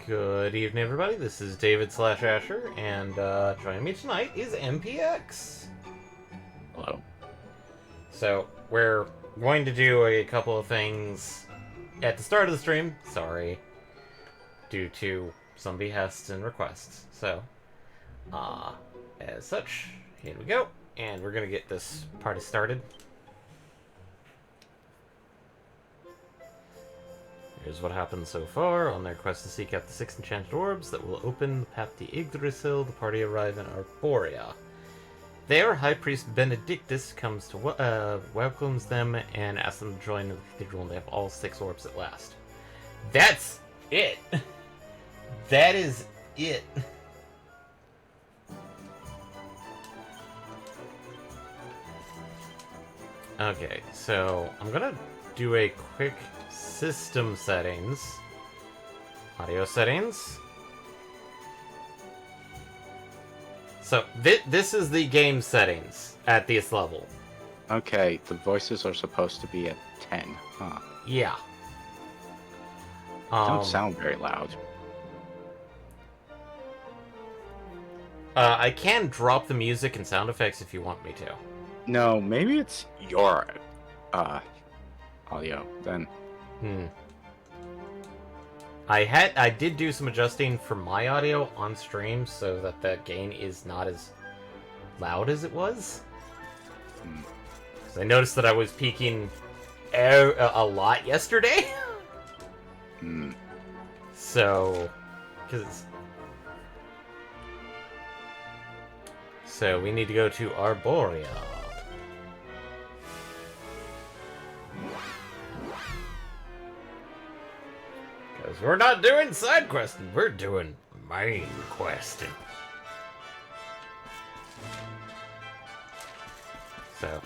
Good evening, everybody. This is David/Asher, and joining me tonight is MPX. Hello. So, we're going to do a couple of things at the start of the stream, sorry, due to some behests and requests. So, as such, here we go, and we're going to get this party started. Here's what happened so far. On their quest to seek out the 6 enchanted orbs that will open the path to Yggdrasil, the party arrive in Arborea. There, High Priest Benedictus comes to welcomes them and asks them to join the cathedral, and they have all 6 orbs at last. That's it! That is it! Okay, so I'm gonna do a quick system settings. Audio settings. So, this is the game settings at this level. Okay, the voices are supposed to be at 10, huh? Yeah. Don't sound very loud. I can drop the music and sound effects if you want me to. No, maybe it's your audio then. I did do some adjusting for my audio on stream so that the gain is not as loud as it was. Because I noticed that I was peaking a lot yesterday. So, so we need to go to Arborea. Because we're not doing side questing, we're doing main questing. So.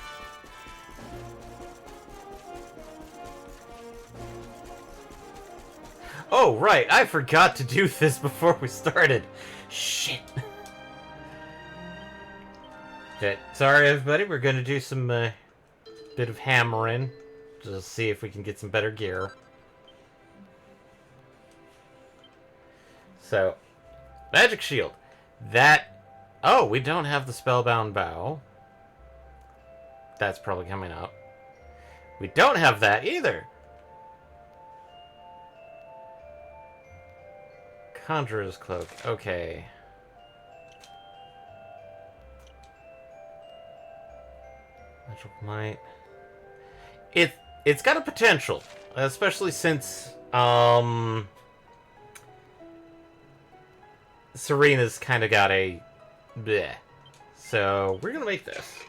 Oh, right, I forgot to do this before we started. Shit. Okay, sorry everybody, we're gonna do some bit of hammering. Just see if we can get some better gear. So, Magic Shield. That... Oh, we don't have the Spellbound Bow. That's probably coming up. We don't have that either. Conjurer's Cloak. Okay. Magical Might. It's got a potential. Especially since, Serena's kind of got a bleh. So, we're gonna make this.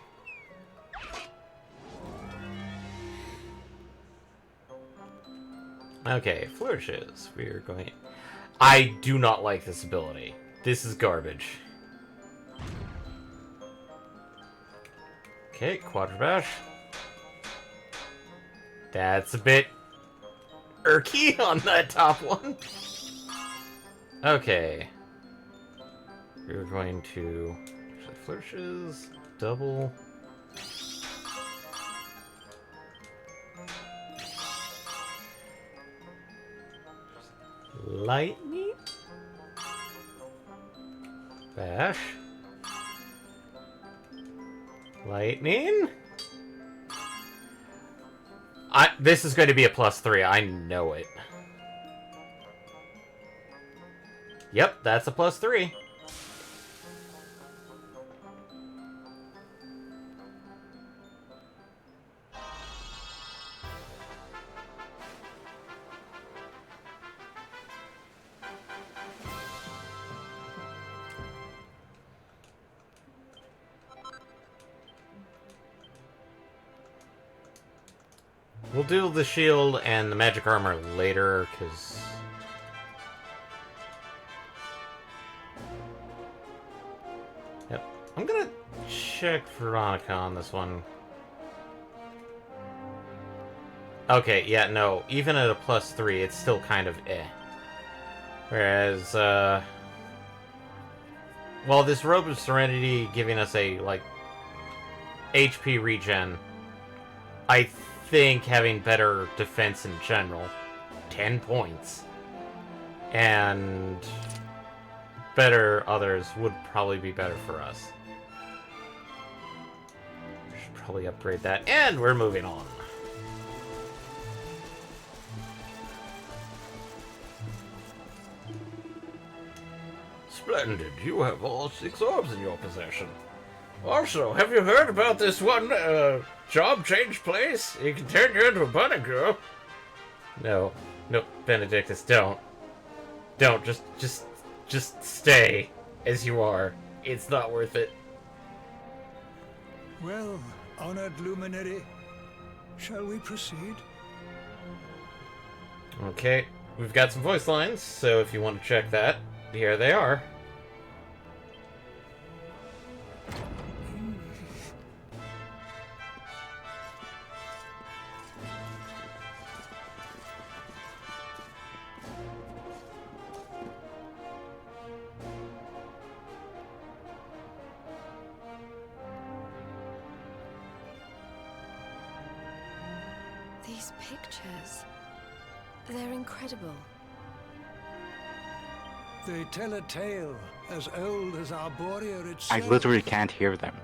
Okay, flourishes. We're going... I do not like this ability. This is garbage. Okay, Quadrabash. That's a bit irky on that top one. Okay. We're going to... Actually, flourishes, double... Lightning? Bash? Lightning? This is going to be a +3, I know it. Yep, that's a +3. We'll do the shield and the magic armor later, because... Yep. I'm gonna check Veronica on this one. Okay, yeah, no. Even at a +3, it's still kind of eh. Whereas, well, this Robe of Serenity giving us a, like, HP regen, I think having better defense in general, 10 points, and better others would probably be better for us. We should probably upgrade that, and we're moving on. Splendid, you have all 6 orbs in your possession. Also, have you heard about this one, job change place? It can turn you into a bunny girl. No, Benedictus, don't. Don't, just stay as you are. It's not worth it. Well, honored luminary, shall we proceed? Okay, we've got some voice lines, so if you want to check that, here they are. These pictures, they're incredible. They tell a tale as old as Arborea I itself. literally can't hear them.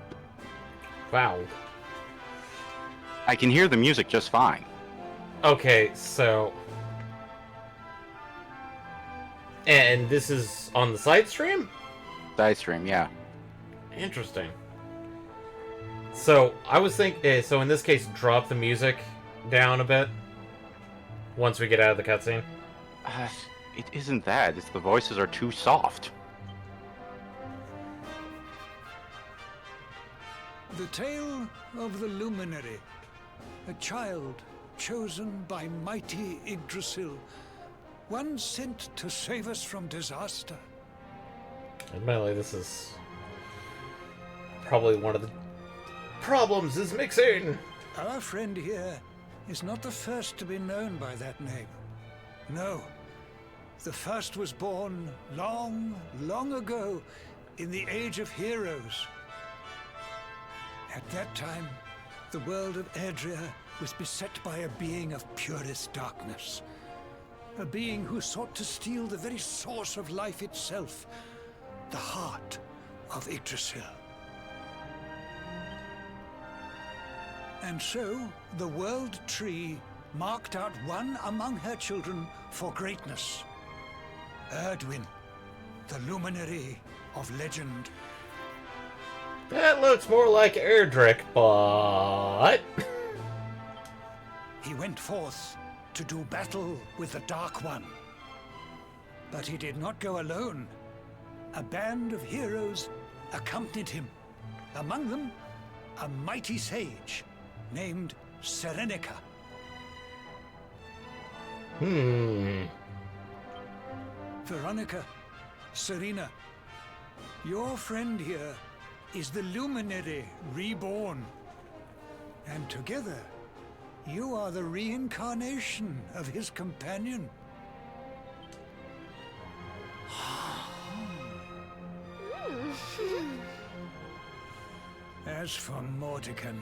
Wow. I can hear the music just fine. Okay, so... And this is on the side stream? Side stream, yeah. Interesting. So, I was thinking... so in this case, drop the music down a bit once we get out of the cutscene. It isn't that. It's the voices are too soft. The tale of the luminary, a child chosen by mighty Yggdrasil, one sent to save us from disaster. Admittedly, this is probably one of the problems is mixing. Our friend here is not the first to be known by that name. No, the first was born long, long ago in the Age of Heroes. At that time, the world of Erdrea was beset by a being of purest darkness. A being who sought to steal the very source of life itself, the heart of Yggdrasil. And so, the World Tree marked out one among her children for greatness. Erdwin, the luminary of legend. That looks more like Erdrick, but... He went forth to do battle with the Dark One. But he did not go alone. A band of heroes accompanied him. Among them, a mighty sage named Serenica. Veronica, Serena, your friend here is the luminary reborn. And together, you are the reincarnation of his companion. As for Mordekan,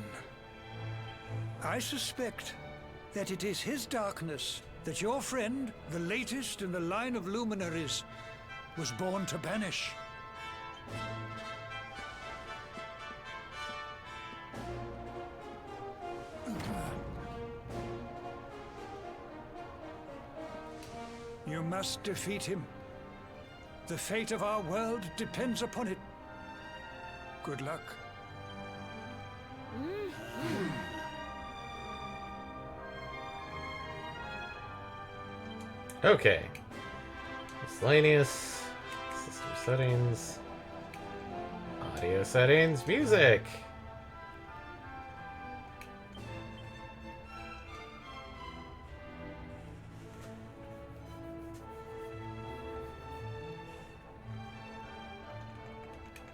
I suspect that it is his darkness that your friend, the latest in the line of luminaries, was born to banish. You must defeat him. The fate of our world depends upon it. Good luck. Okay. Miscellaneous. System settings. Audio settings. Music.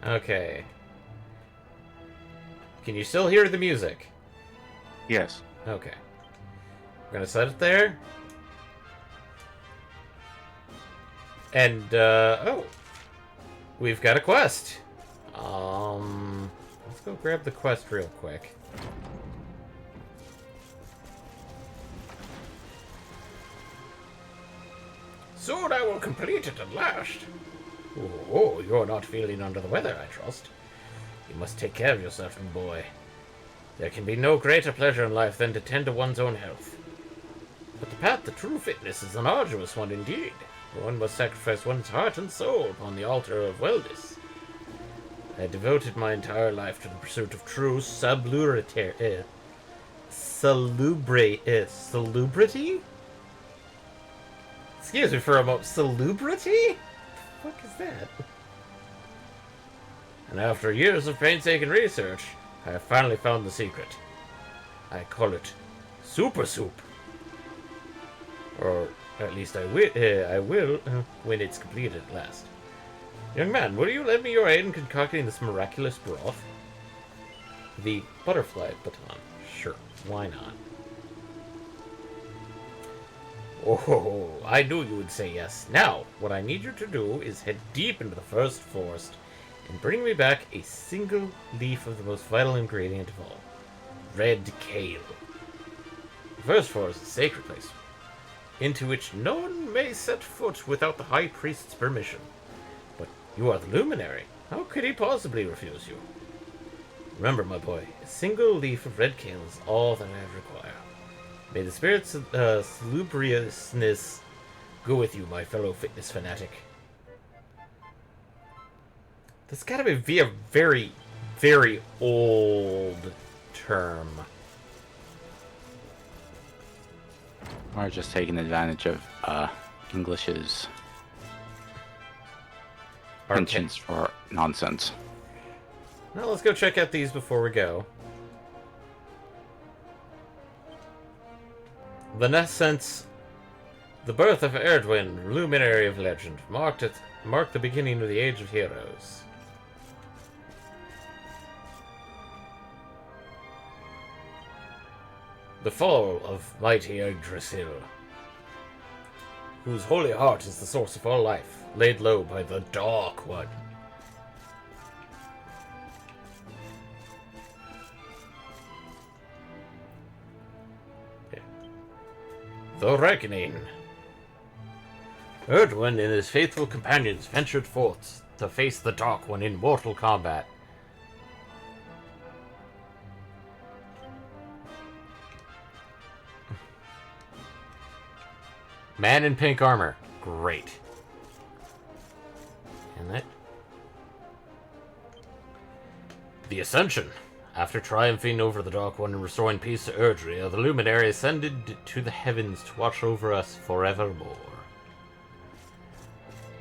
Okay. Can you still hear the music? Yes. Okay. We're gonna set it there. And, oh. We've got a quest. Let's go grab the quest real quick. Soon I will complete it at last. Oh, you're not feeling under the weather, I trust. You must take care of yourself, my boy. There can be no greater pleasure in life than to tend to one's own health. But the path to true fitness is an arduous one indeed. One must sacrifice one's heart and soul upon the altar of wellness. I devoted my entire life to the pursuit of true salubrity? Excuse me for a moment. Salubrity? What the fuck is that? And after years of painstaking research, I have finally found the secret. I call it Super Soup. Or at least I will when it's completed at last. Young man, will you lend me your aid in concocting this miraculous broth? The butterfly baton. Sure, why not? Oh, I knew you would say yes. Now, what I need you to do is head deep into the first forest and bring me back a single leaf of the most vital ingredient of all. Red kale. The first forest is a sacred place, into which no one may set foot without the High Priest's permission. But you are the luminary. How could he possibly refuse you? Remember, my boy, a single leaf of red kale is all that I require. May the spirit's salubriousness go with you, my fellow fitness fanatic. That's gotta be a very, very old term. Or just taking advantage of English's penchants for nonsense. Now let's go check out these before we go. The Nescence, the birth of Erdwin, luminary of legend, marked the beginning of the Age of Heroes. The fall of mighty Yggdrasil, whose holy heart is the source of all life, laid low by the Dark One. The Reckoning. Erdwin and his faithful companions ventured forth to face the Dark One in mortal combat. Man in pink armor. Great. And that... The Ascension. After triumphing over the Dark One and restoring peace to Erdrea, the Luminary ascended to the heavens to watch over us forevermore.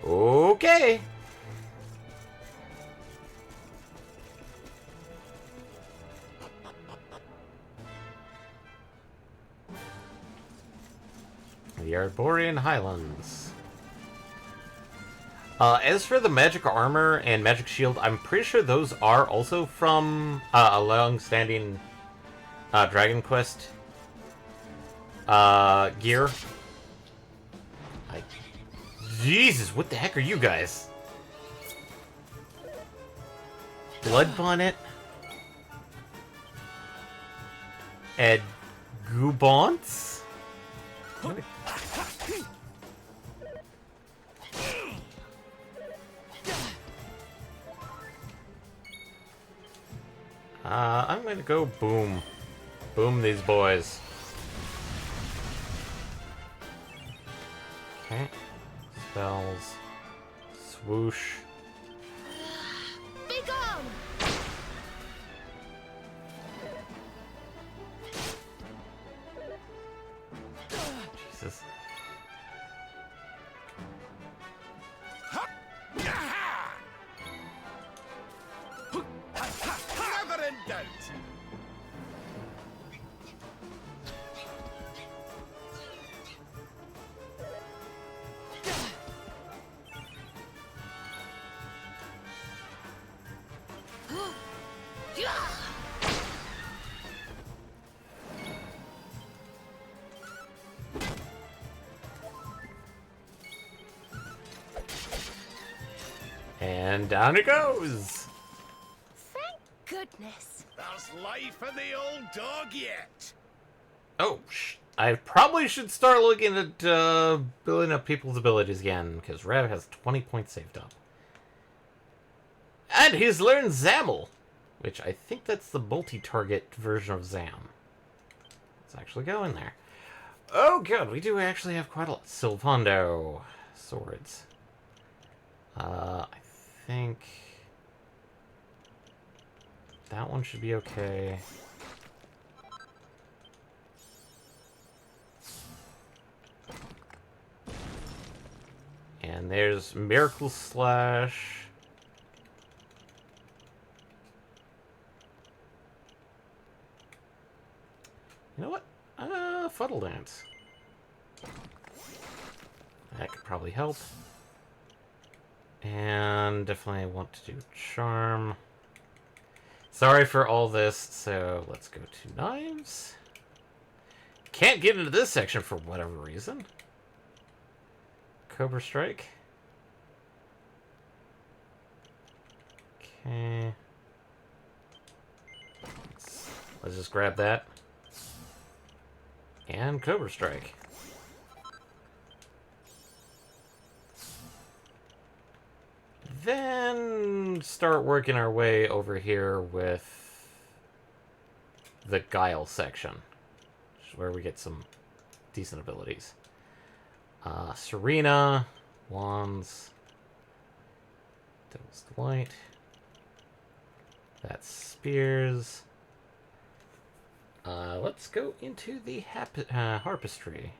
Okay. The Arborian Highlands. As for the magic armor and magic shield, I'm pretty sure those are also from a long-standing Dragon Quest gear. Jesus, what the heck are you guys? Blood Bonnet? Ed Gubants? I'm gonna go boom. Boom these boys. Okay. Spells. Swoosh. Be gone! Jesus. Never in doubt. And down it goes! Thank goodness. There's life in the old dog yet. Oh, I probably should start looking at building up people's abilities again, because Rev has 20 points saved up. And he's learned Zamel, which I think that's the multi-target version of Zam. Let's actually go in there. Oh god, we do actually have quite a lot. Sylvando. Swords. I think that one should be okay. And there's Miracle Slash. You know what? Fuddle Dance. That could probably help. And definitely want to do Charm. Sorry for all this, so let's go to Knives. Can't get into this section for whatever reason. Cobra Strike. Okay. Let's just grab that. And Cobra Strike. Then start working our way over here with the Guile section, which is where we get some decent abilities. Serena, Wands, Devil's Delight. That's Spears. Let's go into the Harpistry.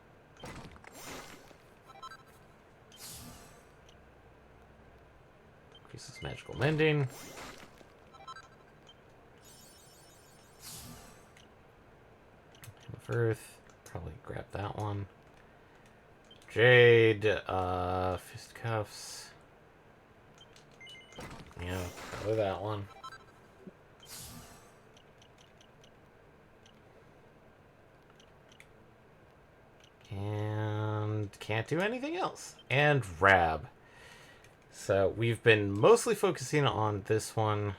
Increases magical mending. Hand of Earth. Probably grab that one. Jade. Fistcuffs. Yeah, probably that one. And can't do anything else. And Rab. So we've been mostly focusing on this one.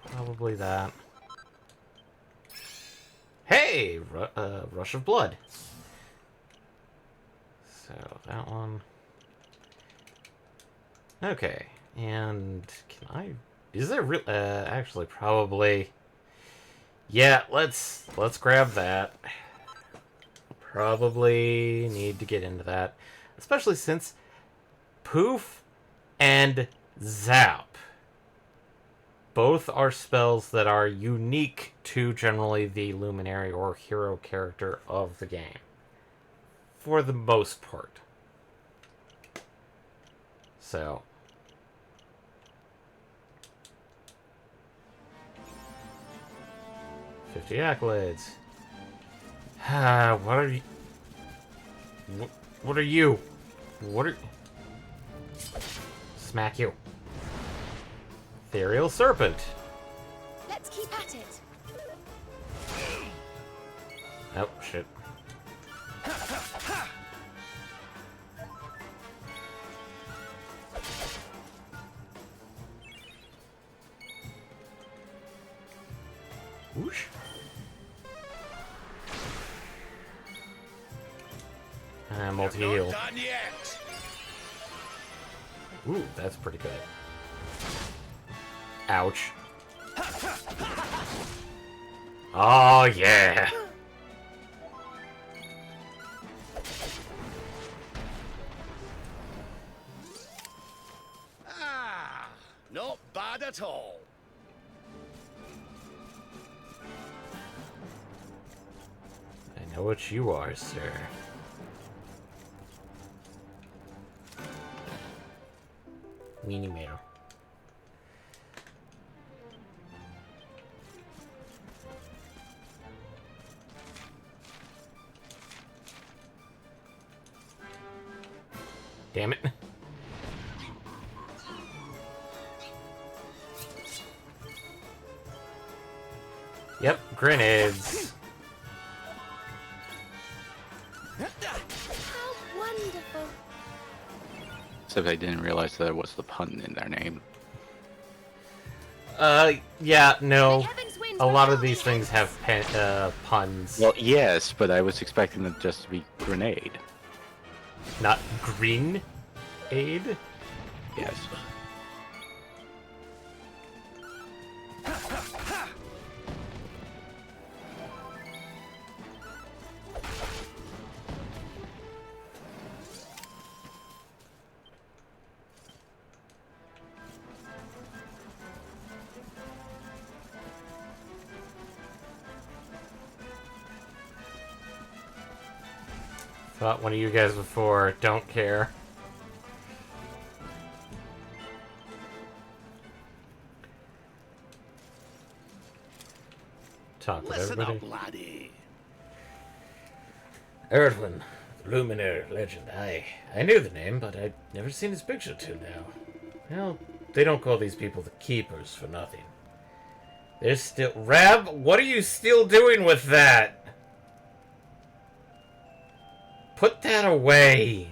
Probably that. Hey! Rush of Blood. So that one. Okay. And can I... Is there real... actually, probably... Yeah, let's grab that. Probably need to get into that. Especially since Poof and Zap both are spells that are unique to generally the luminary or hero character of the game. For the most part. So... $50 accolades. What are you? What are you? What are... Smack you. Ethereal Serpent. Let's keep at it. Oh, shit. Whoosh. Multi-heal. Ooh, that's pretty good. Ouch. Oh, yeah. Not bad at all. I know what you are, sir. Weenie Mail. Damn it. Yep, grenades. How wonderful. Except I didn't realize there was the pun in their name. Yeah, no. May heavens win A lot of these things have puns. Well, yes, but I was expecting them just to be grenade. Not green aid? Yes. Thought one of you guys before. Don't care. Talk with Listen everybody. up, laddie. Erdwin, the Luminaire legend. I knew the name, but I'd never seen his picture till now. Well, they don't call these people the Keepers for nothing. They're still... Rab, what are you still doing with that? Put that away.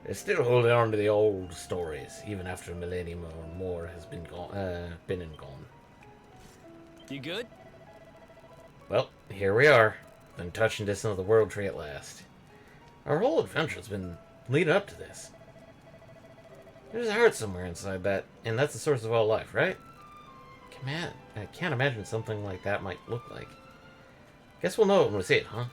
They're still holding on to the old stories, even after a millennium or more has been and gone. You good? Well, here we are, in touch and distance of the World Tree at last. Our whole adventure's been leading up to this. There's a heart somewhere inside that, and that's the source of all life, right? I can't imagine something like that might look like. Guess we'll know it when we see it, huh?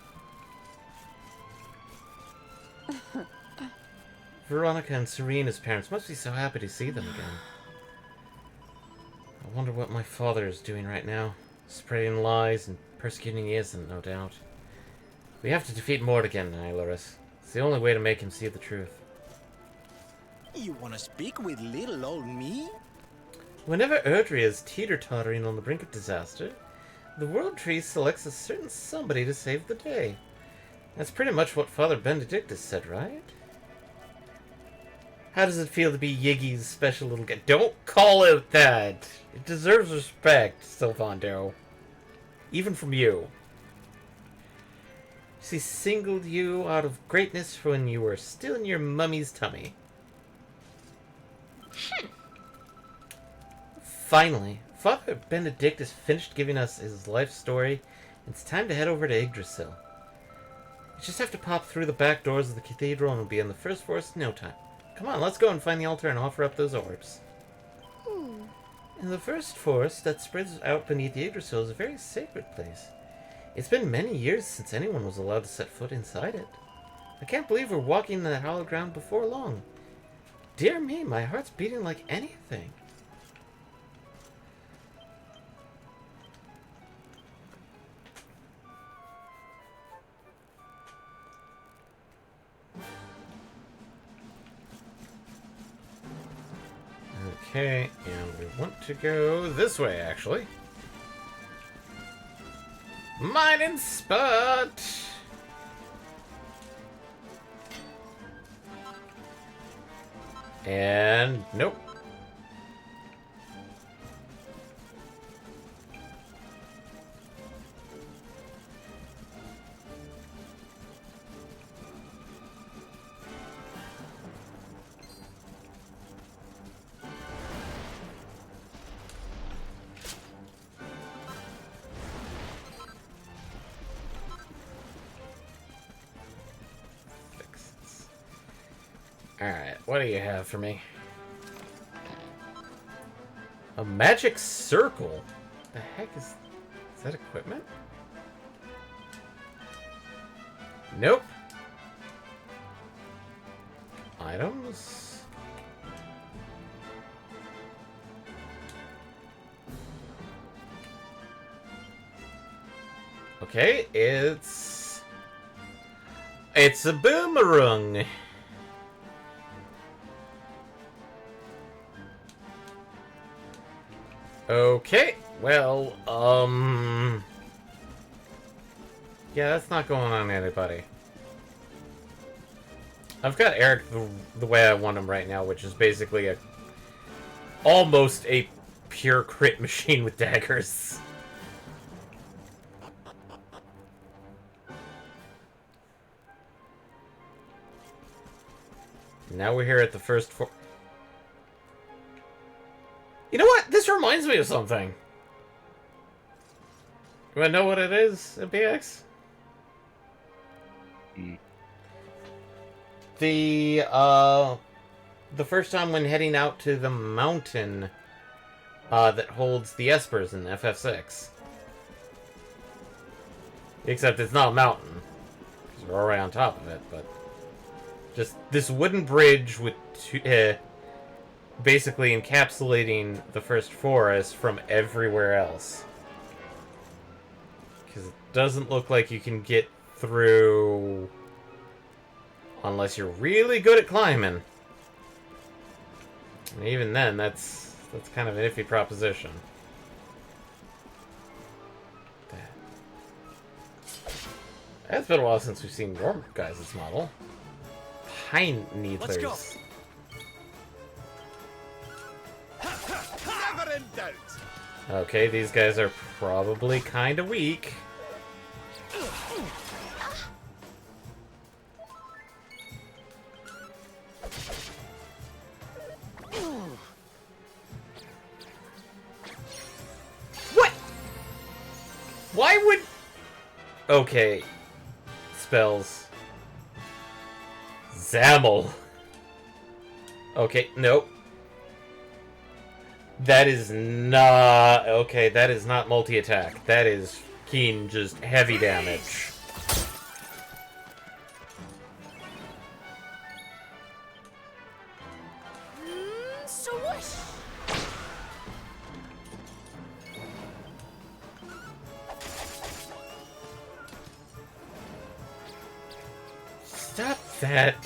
Veronica and Serena's parents must be so happy to see them again. I wonder what my father is doing right now. Spreading lies and persecuting Isn't, no doubt. We have to defeat Mordegan, Ailoris. It's the only way to make him see the truth. You wanna speak with little old me? Whenever Erdrea is teeter-tottering on the brink of disaster, the World Tree selects a certain somebody to save the day. That's pretty much what Father Benedictus said, right? How does it feel to be Yiggy's special little guy? Don't call it that! It deserves respect, Sylvando. Even from you. She singled you out of greatness when you were still in your mummy's tummy. Finally, Father Benedictus finished giving us his life story. It's time to head over to Yggdrasil. We just have to pop through the back doors of the cathedral and we'll be in the first forest in no time. Come on, let's go and find the altar and offer up those orbs. And the first forest that spreads out beneath Yggdrasil is a very sacred place. It's been many years since anyone was allowed to set foot inside it. I can't believe we're walking in that hallowed ground before long. Dear me, my heart's beating like anything. Okay, and we want to go this way, actually. Mining spot! And nope. Alright, what do you have for me? A magic circle? The heck is that equipment? Nope. Items? Okay, it's a boomerang. Okay, well, yeah, that's not going on anybody. I've got Eric the way I want him right now, which is basically almost a pure crit machine with daggers. Now we're here at the first You know what? This reminds me of something. Do I know what it is at BX? The first time when heading out to the mountain that holds the Espers in FF6. Except it's not a mountain, because we're already on top of it, but just this wooden bridge with basically encapsulating the first forest from everywhere else. Because it doesn't look like you can get through unless you're really good at climbing. And even then, that's kind of an iffy proposition. It's been a while since we've seen your guys' model. Pine Needlers. Let's go. Never in doubt. Okay, these guys are probably kind of weak. What? Why would... Okay. Spells. Zamel. Okay, nope. That is not... Okay, that is not multi-attack. That is keen, just heavy damage. Swoosh! Stop that.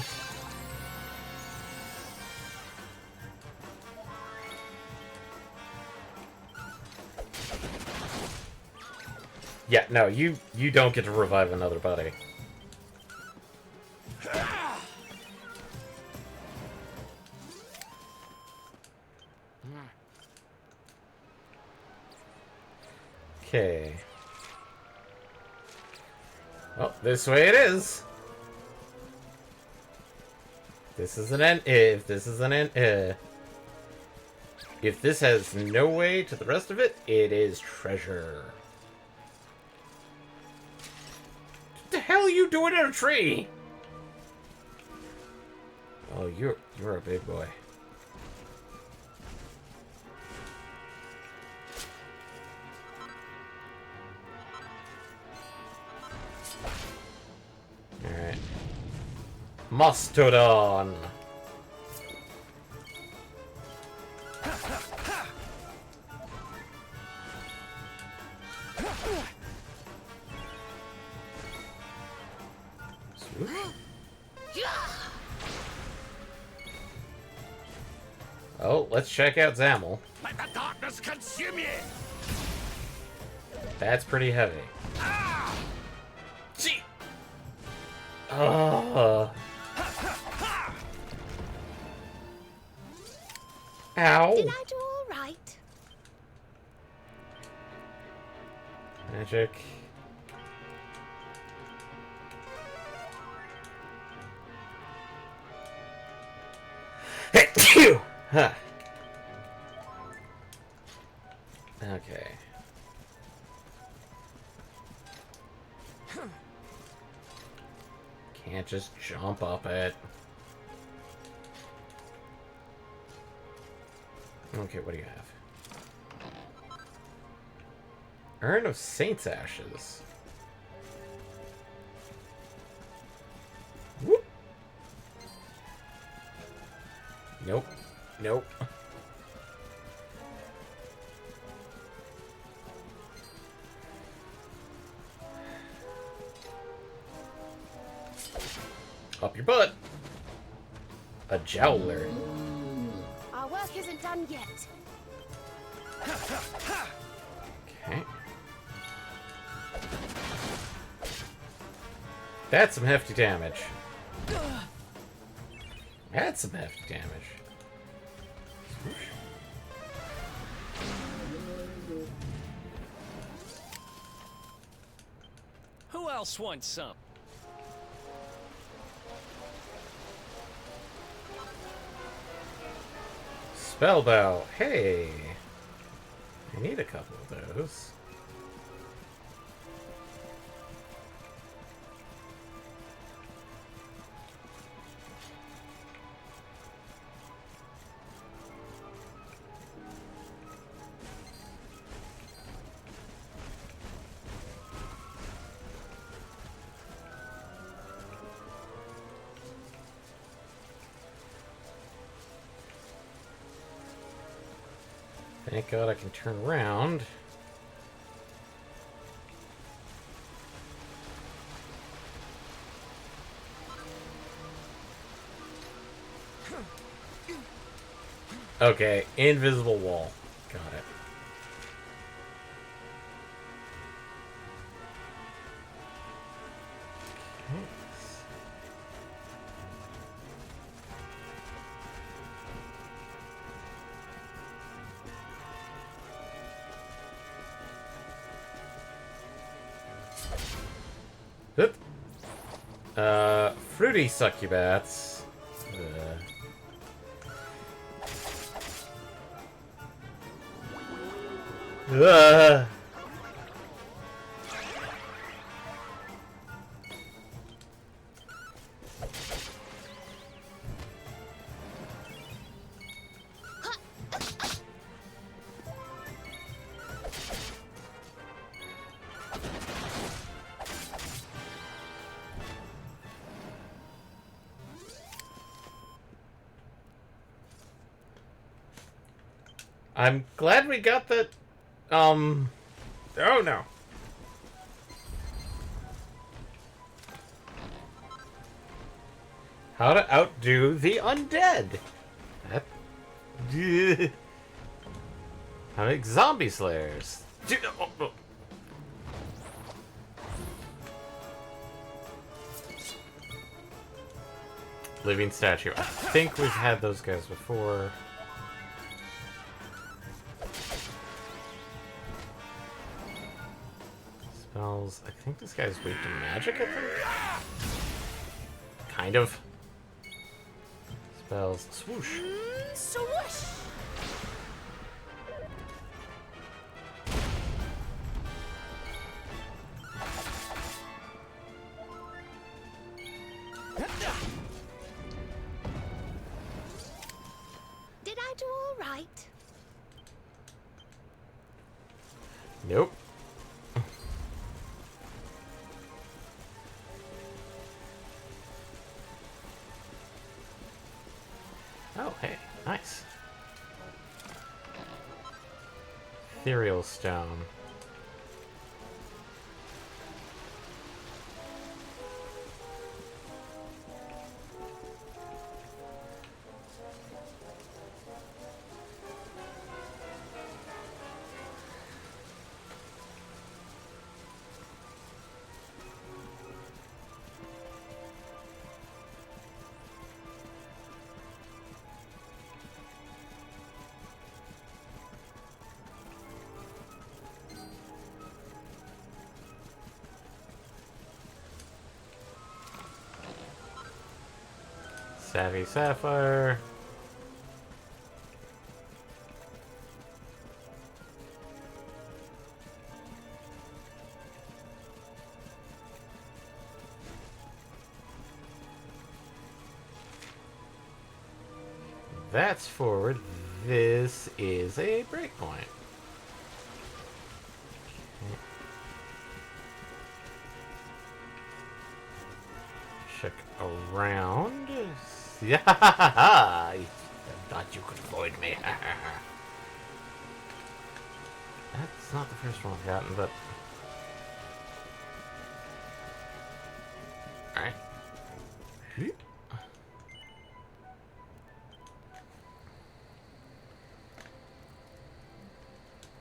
Yeah, no, you don't get to revive another buddy. Okay. Well, this way it is. This is an end. If this is an end. If this has no way to the rest of it, it is treasure. What the hell are you doing in a tree? Oh, you're a big boy. Alright. Mastodon! Oh, let's check out Zamel. Let the darkness consume you. That's pretty heavy. Gee! Ow. Did I do all right? Magic. Huh. Okay. Can't just jump up it. Okay, what do you have? Urn of Saint's Ashes. Whoop. Nope. Nope. Up your butt. A Jowler. Our work isn't done yet. Okay. That's some hefty damage. That's some hefty damage. Who else wants some? Spellbow. Hey. I need a couple of those. Thank God I can turn around. Okay, invisible wall. Got it. Oop. Fruity succubats. Uh. I'm glad we got that. Oh no. How to outdo the undead. That... How to make zombie slayers. Living statue. I think we've had those guys before. Spells. I think this guy's weak to magic, I think? Kind of. Spells. Swoosh. Swoosh! Did I do all right? Nope. Oh, hey, nice. Ethereal stone. Savvy Sapphire. That's forward. This is a breakpoint. Check around. Yeah, I thought you could avoid me. That's not the first one I've gotten, but alright.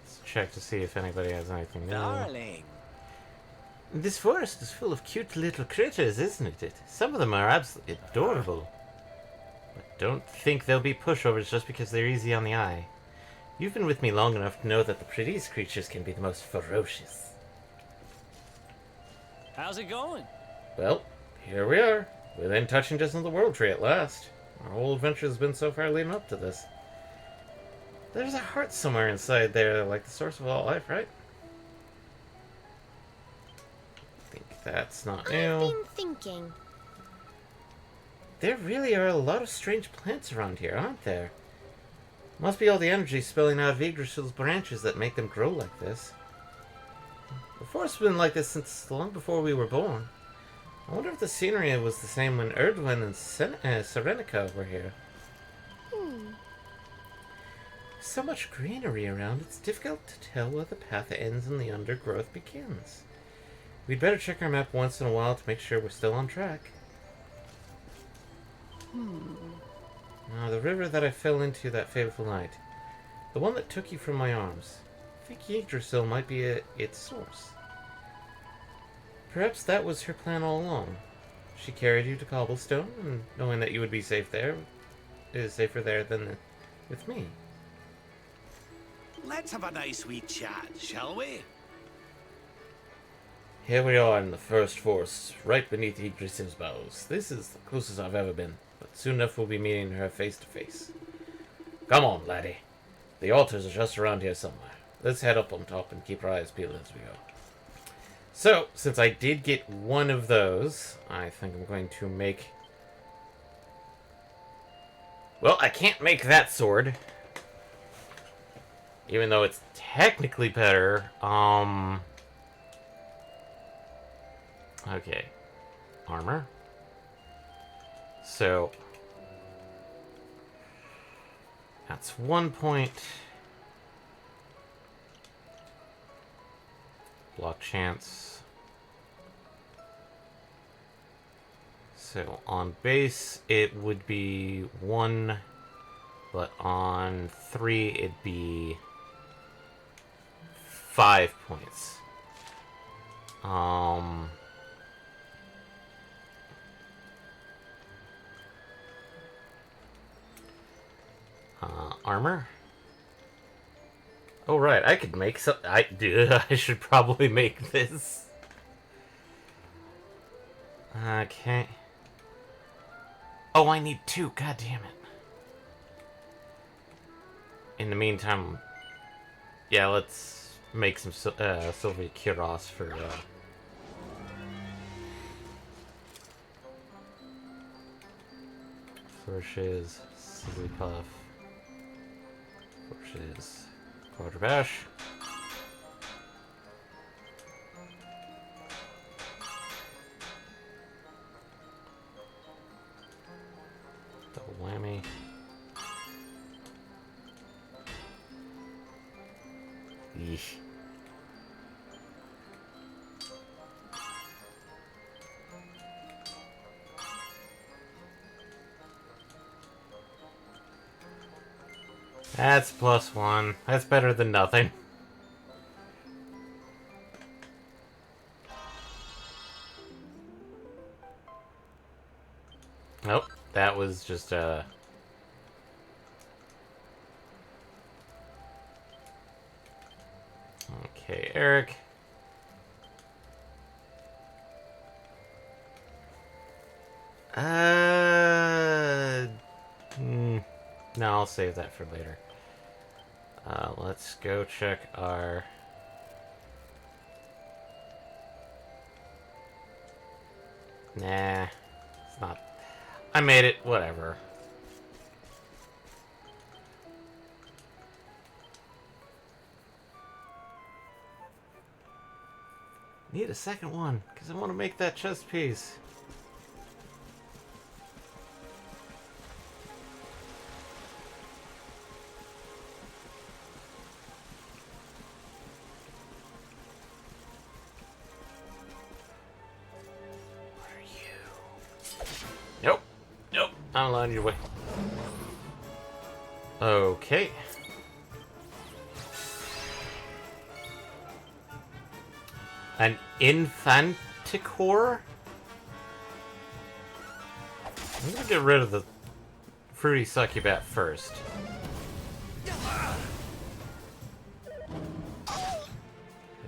Let's check to see if anybody has anything new. Darling. This forest is full of cute little critters, isn't it? Some of them are absolutely adorable. But don't think they'll be pushovers just because they're easy on the eye. You've been with me long enough to know that the prettiest creatures can be the most ferocious. How's it going? Well, here we are, within touching distance of the World Tree at last. Our whole adventure has been so far leading up to this. There's a heart somewhere inside there, like the source of all life, right? I think that's not I've new. been thinking. There really are a lot of strange plants around here, aren't there? Must be all the energy spilling out of Yggdrasil's branches that make them grow like this. The forest's been like this since long before we were born. I wonder if the scenery was the same when Erdwin and Serenica were here. So much greenery around, it's difficult to tell where the path ends and the undergrowth begins. We'd better check our map once in a while to make sure we're still on track. Now, the river that I fell into that fateful night. The one that took you from my arms. I think Yggdrasil might be its source. Perhaps that was her plan all along. She carried you to Cobblestone, and knowing that you would be safe there, is safer there than with me. Let's have a nice wee chat, shall we? Here we are in the first forest, right beneath Yggdrasil's boughs. This is the closest I've ever been, but soon enough we'll be meeting her face to face. Come on, laddie. The altars are just around here somewhere. Let's head up on top and keep our eyes peeled as we go. So, since I did get one of those, I think I'm going to make... Well, I can't make that sword. Even though it's technically better. Okay. Armor. So... That's 1 point. Block chance. So on base it would be 1, but on 3 it'd be 5 points. Armor. Oh right, I could make some. I should probably make this. Okay. Oh, I need 2. God damn it. In the meantime, yeah, let's make some Sylvia Kiros for Shiz, Sizzly Puff, for Shiz, Quadra Bash. Double whammy. Yeesh. That's +1. That's better than nothing. Nope, that was just Okay, Eric. No, I'll save that for later. Let's go check our... Nah, it's not... I made it, whatever. Need a second one, because I want to make that chest piece. What are you? Nope. Nope. I'm on your way. Okay. An Infanticore? I'm gonna get rid of the fruity succubat first.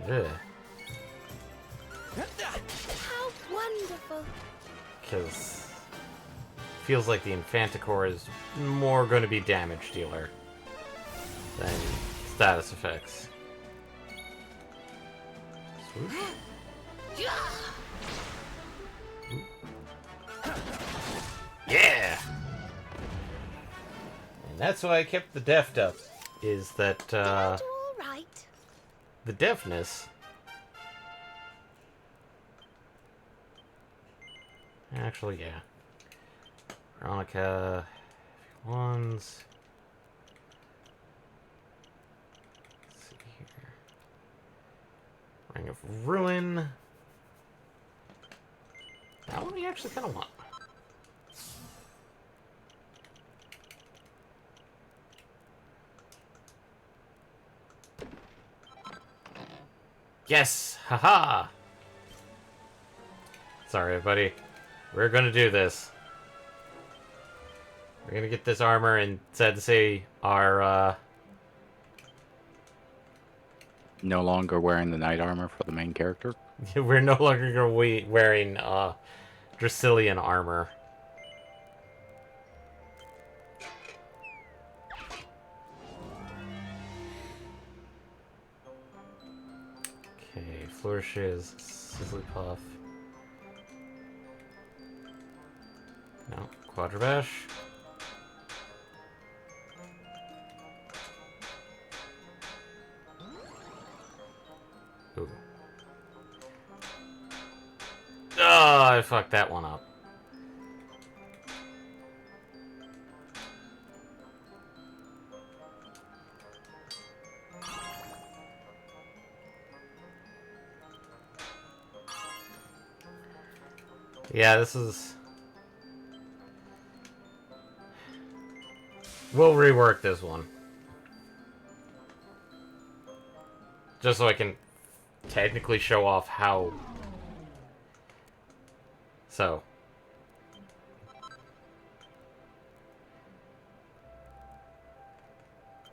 Ugh. How wonderful. Because feels like the Infanticore is more going to be damage dealer. Then status effects. Swoosh. Yeah! And that's why I kept the deft up, is that, All right. the deafness... Actually, yeah. Veronica... Ones... Let's see here. Ring of Ruin... That one we actually kind of want. Yes! Haha! Sorry, buddy. We're gonna do this. We're gonna get this armor, and sad to say, our, No longer wearing the knight armor for the main character. we're no longer gonna be wearing, Dracilian armor. Okay, flourishes, Sizzly Puff. No, Quadrabash. Ooh. Oh, I fucked that one up. Yeah, this is... We'll rework this one. Just so I can technically show off how... So.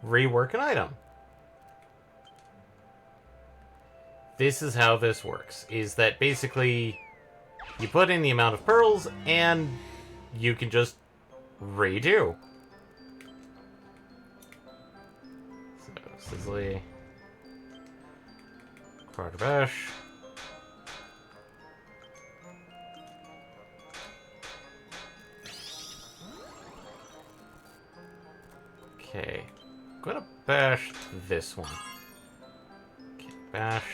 Rework an item. This is how this works. Is that basically... You put in the amount of pearls, and you can just redo. So, Sizzly. Quadrabash. Okay. I'm gonna bash this one. Okay, bash.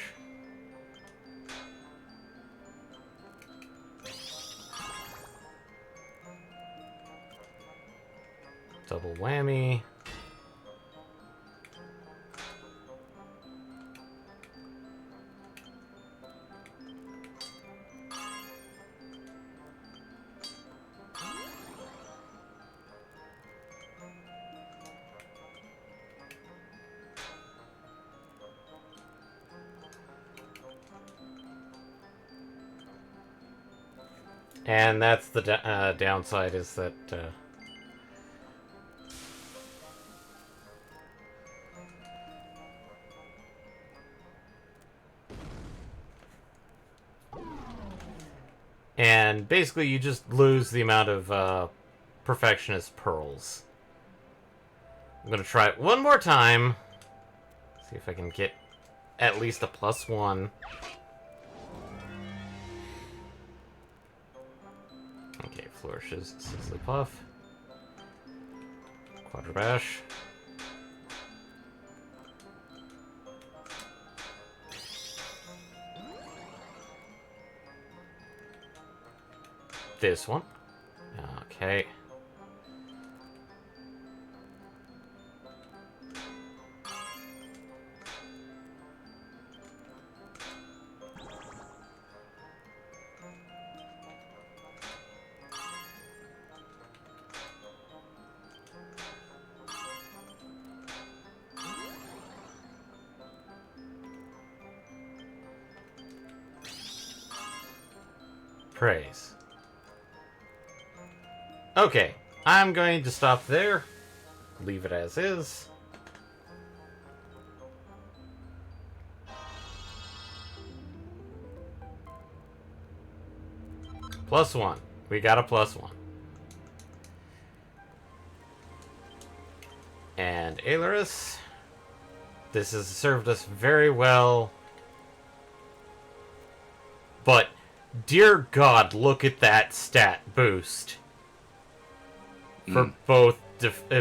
Double whammy. And that's the downside, is that and basically you just lose the amount of perfectionist pearls. I'm gonna try it one more time. See if I can get at least a +1. Okay, flourishes, Sizzly Puff, Quadrabash. This one. Okay. Praise. Okay, I'm going to stop there. Leave it as is. +1. We got a +1. And Ailerus, This has served us very well. But, dear God, look at that stat boost. For both,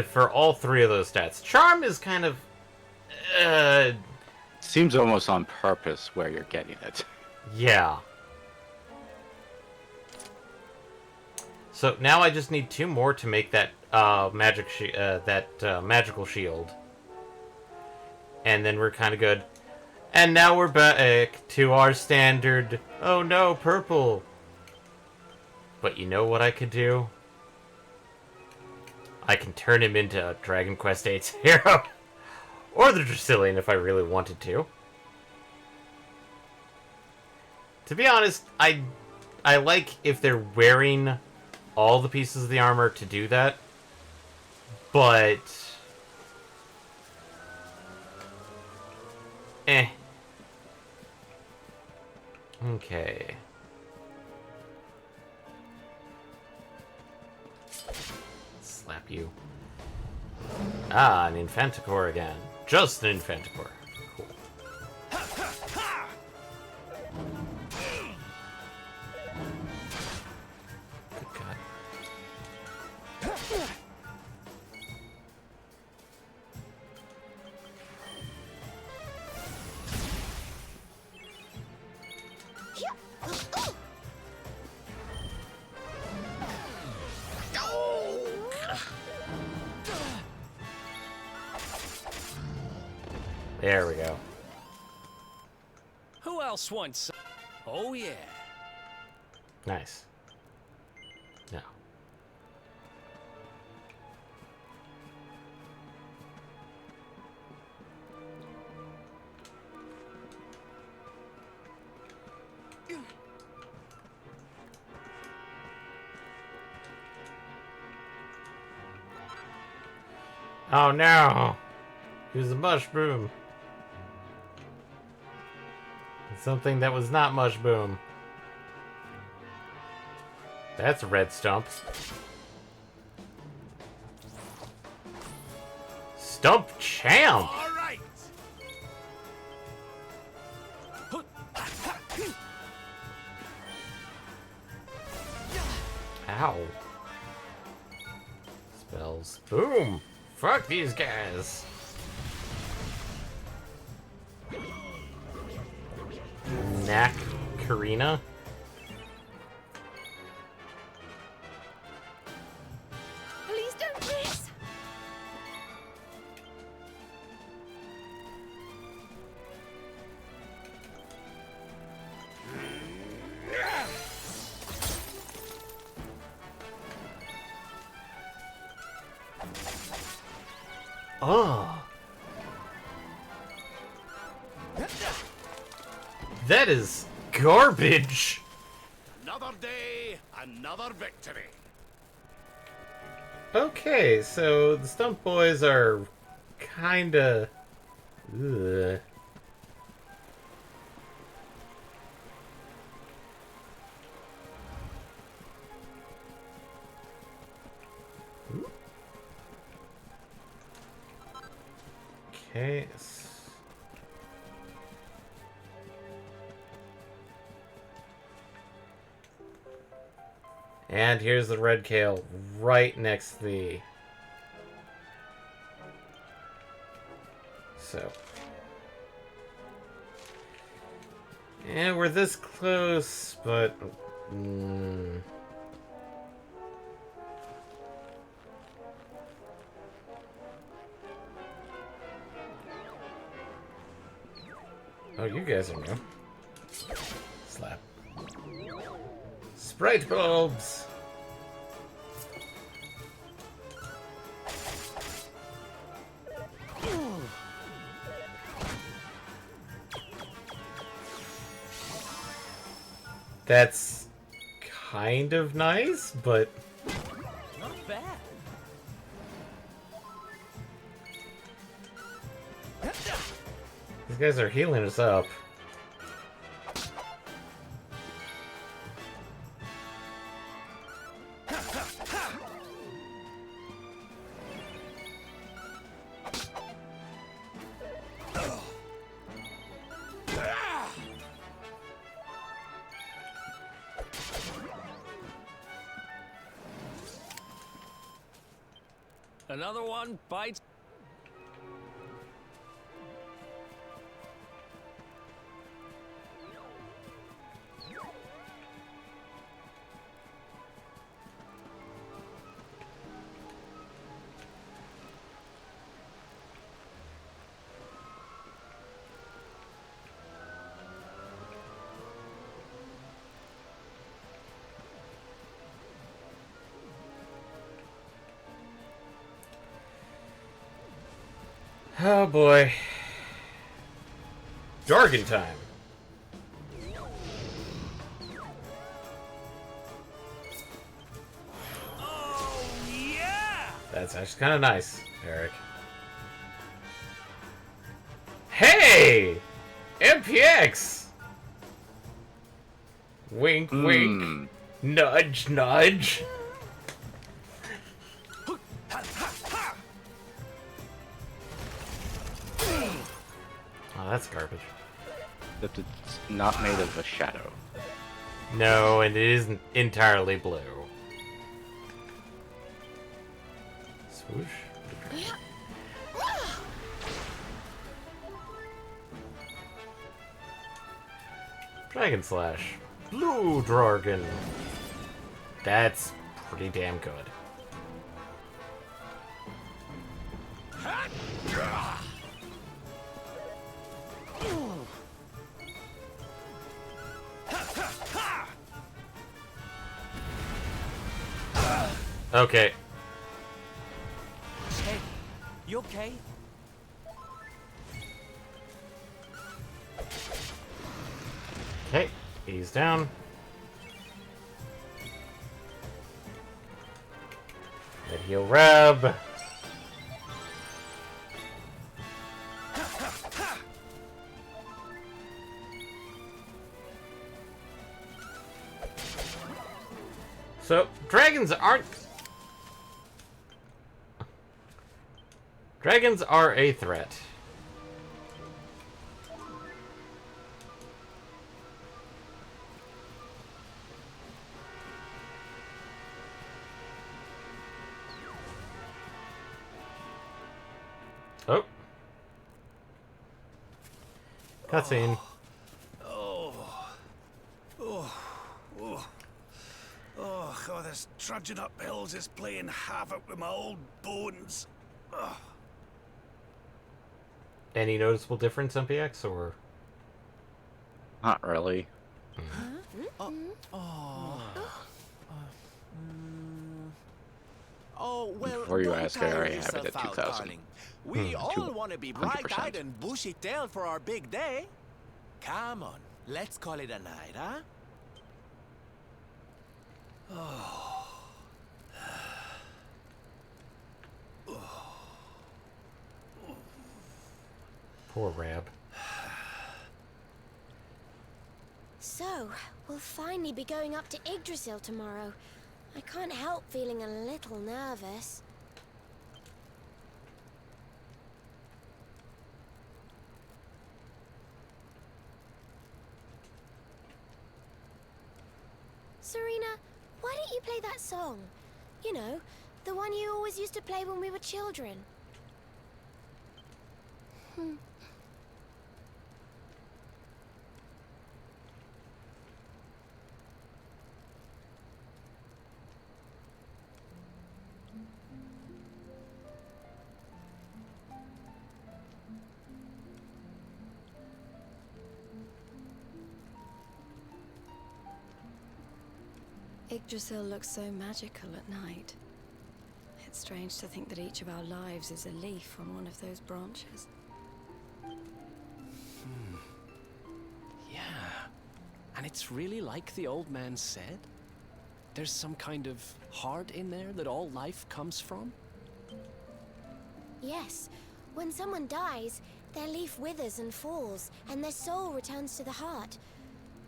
for all three of those stats. Charm is kind of, Seems almost on purpose where you're getting it. yeah. So now I just need 2 more to make that magical shield, and then we're kind of good. And now we're back to our standard. Oh no, purple. But you know what I could do? I can turn him into Dragon Quest VIII's hero, or the Dracilian if I really wanted to. To be honest, I like if they're wearing all the pieces of the armor to do that, but okay. Slap you. Ah, an Infanticore again. Just an Infanticore. Cool. Good God. There we go. Who else wants? Oh yeah. Nice. No. Oh no! It was a mushroom. Something that was not mushroom. That's a red stump. Stump champ! All right. Ow. Spells. Boom! Fuck these guys! Knack Karina? Please don't miss. Oh. That is garbage. Another day, another victory. Okay, so the Stump Boys are kinda... Ugh. Okay. And here's the red kale right next to the... So. Yeah, we're this close, but... Oh, you guys are new. Slap. Sprite bulbs! That's kind of nice, but... Not bad. These guys are healing us up. Another one bites. Oh boy. Jargon time. Oh, yeah! That's actually kind of nice, Eric. Hey! MPX! Wink, wink. Nudge, nudge. Oh, that's garbage. Except it's not made of a shadow. No, and it isn't entirely blue. Swoosh. Dragon Slash. Blue Dragon. That's pretty damn good. Okay. Hey, you okay? Okay, he's down. Then he'll rub. So, dragons aren't... Dragons are a threat. Oh. Cutscene. Oh, this trudging up hills is playing havoc with my old bones. Ugh. Any noticeable difference, MPX, or? Not really. Oh, well, Before you don't ask, I tire already have it yourself at out, 2,000. darling. We all want to be 200%. bright-eyed and bushy-tailed for our big day. Come on, let's call it a night, huh? Poor Rab. So, we'll finally be going up to Yggdrasil tomorrow. I can't help feeling a little nervous. Serena, why don't you play that song? You know, the one you always used to play when we were children. Yggdrasil looks so magical at night. It's strange to think that each of our lives is a leaf on one of those branches. Yeah. And it's really like the old man said. There's some kind of heart in there that all life comes from. Yes, when someone dies, their leaf withers and falls, and their soul returns to the heart.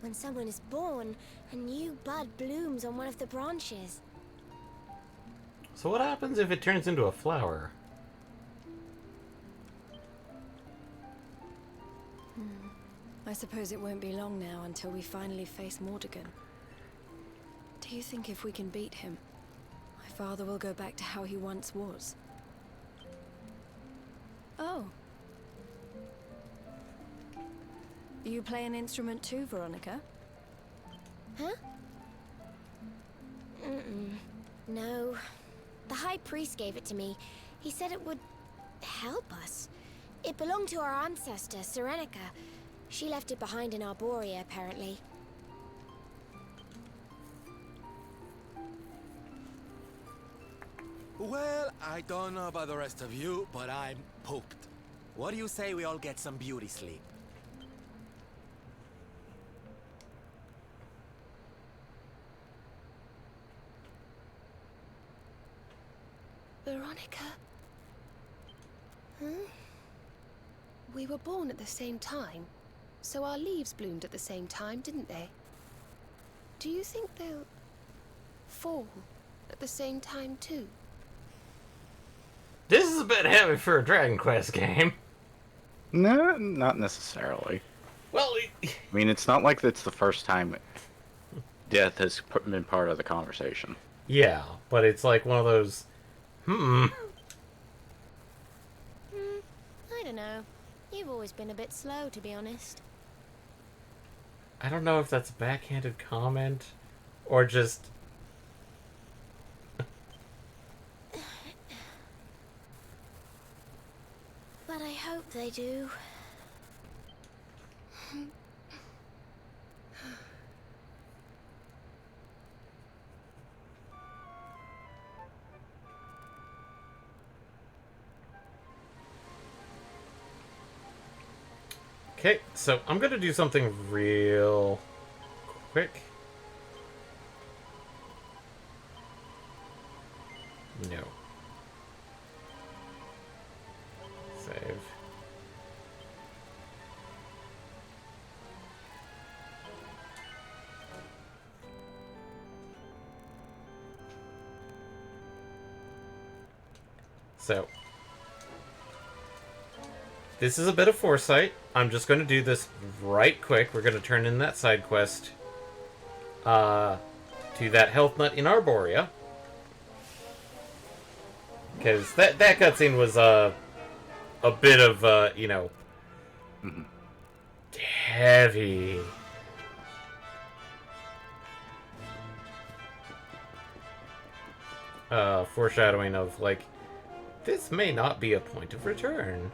When someone is born, a new bud blooms on one of the branches. So what happens if it turns into a flower? I suppose it won't be long now until we finally face Mordegon. Do you think if we can beat him, my father will go back to how he once was? Oh. You play an instrument too, Veronica? Huh? No. The High Priest gave it to me. He said it would help us. It belonged to our ancestor, Serenica. She left it behind in Arborea, apparently. Well, I don't know about the rest of you, but I'm pooped. What do you say we all get some beauty sleep? Veronica, Huh? we were born at the same time, so our leaves bloomed at the same time, didn't they? Do you think they'll fall at the same time too? This is a bit heavy for a Dragon Quest game. No, not necessarily. Well, I mean, it's not like it's the first time death has been part of the conversation. yeah, but it's like one of those, I don't know. You've always been a bit slow, to be honest. I don't know if that's a backhanded comment or just... But I hope they do. Okay, so I'm gonna do something real quick. No. Save. So, this is a bit of foresight. I'm just going to do this right quick. We're going to turn in that side quest to that health nut in Arborea. Because that cutscene was a bit of, you know, heavy. Foreshadowing of, like, this may not be a point of return.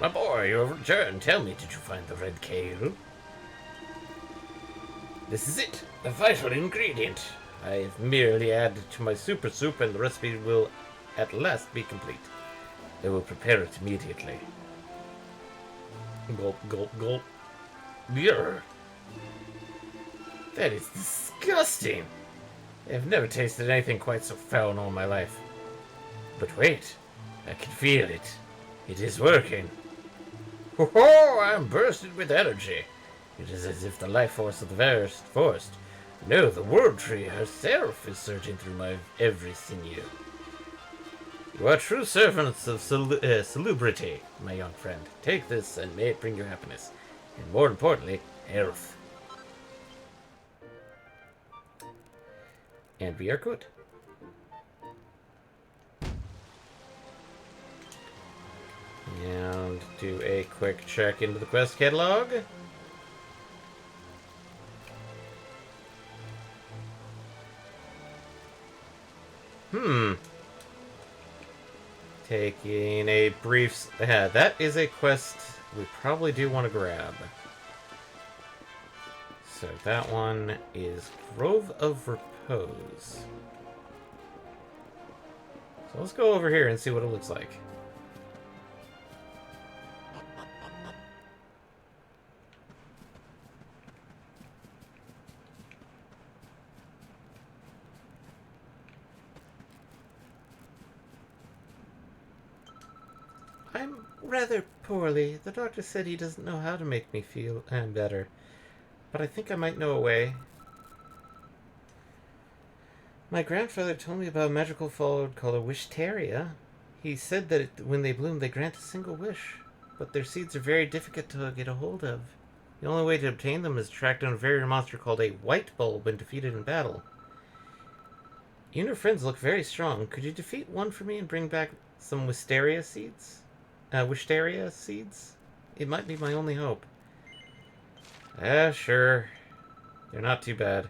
My boy, you have returned. Tell me, did you find the red kale? This is it, the vital ingredient. I have merely added to my super soup and the recipe will at last be complete. I will prepare it immediately. Gulp, gulp, gulp. Grr. That is disgusting. I have never tasted anything quite so foul in all my life. But wait, I can feel it. It is working. Ho-ho! I am bursting with energy. It is as if the life force of the forest, no, the world tree herself, is surging through my every sinew. You are true servants of salubrity, my young friend. Take this, and may it bring you happiness, and more importantly, health. And we are good. And do a quick check into the quest catalog. Taking a brief... that is a quest we probably do want to grab. So that one is Grove of Repose. So let's go over here and see what it looks like. I'm rather poorly. The doctor said he doesn't know how to make me feel better. But I think I might know a way. My grandfather told me about a magical flower called a Wishteria. He said that when they bloom, they grant a single wish. But their seeds are very difficult to get a hold of. The only way to obtain them is to track down a very rare monster called a white bulb when defeated in battle. You and your friends look very strong. Could you defeat one for me and bring back some wisteria seeds? Wisteria seeds? It might be my only hope. Sure. They're not too bad.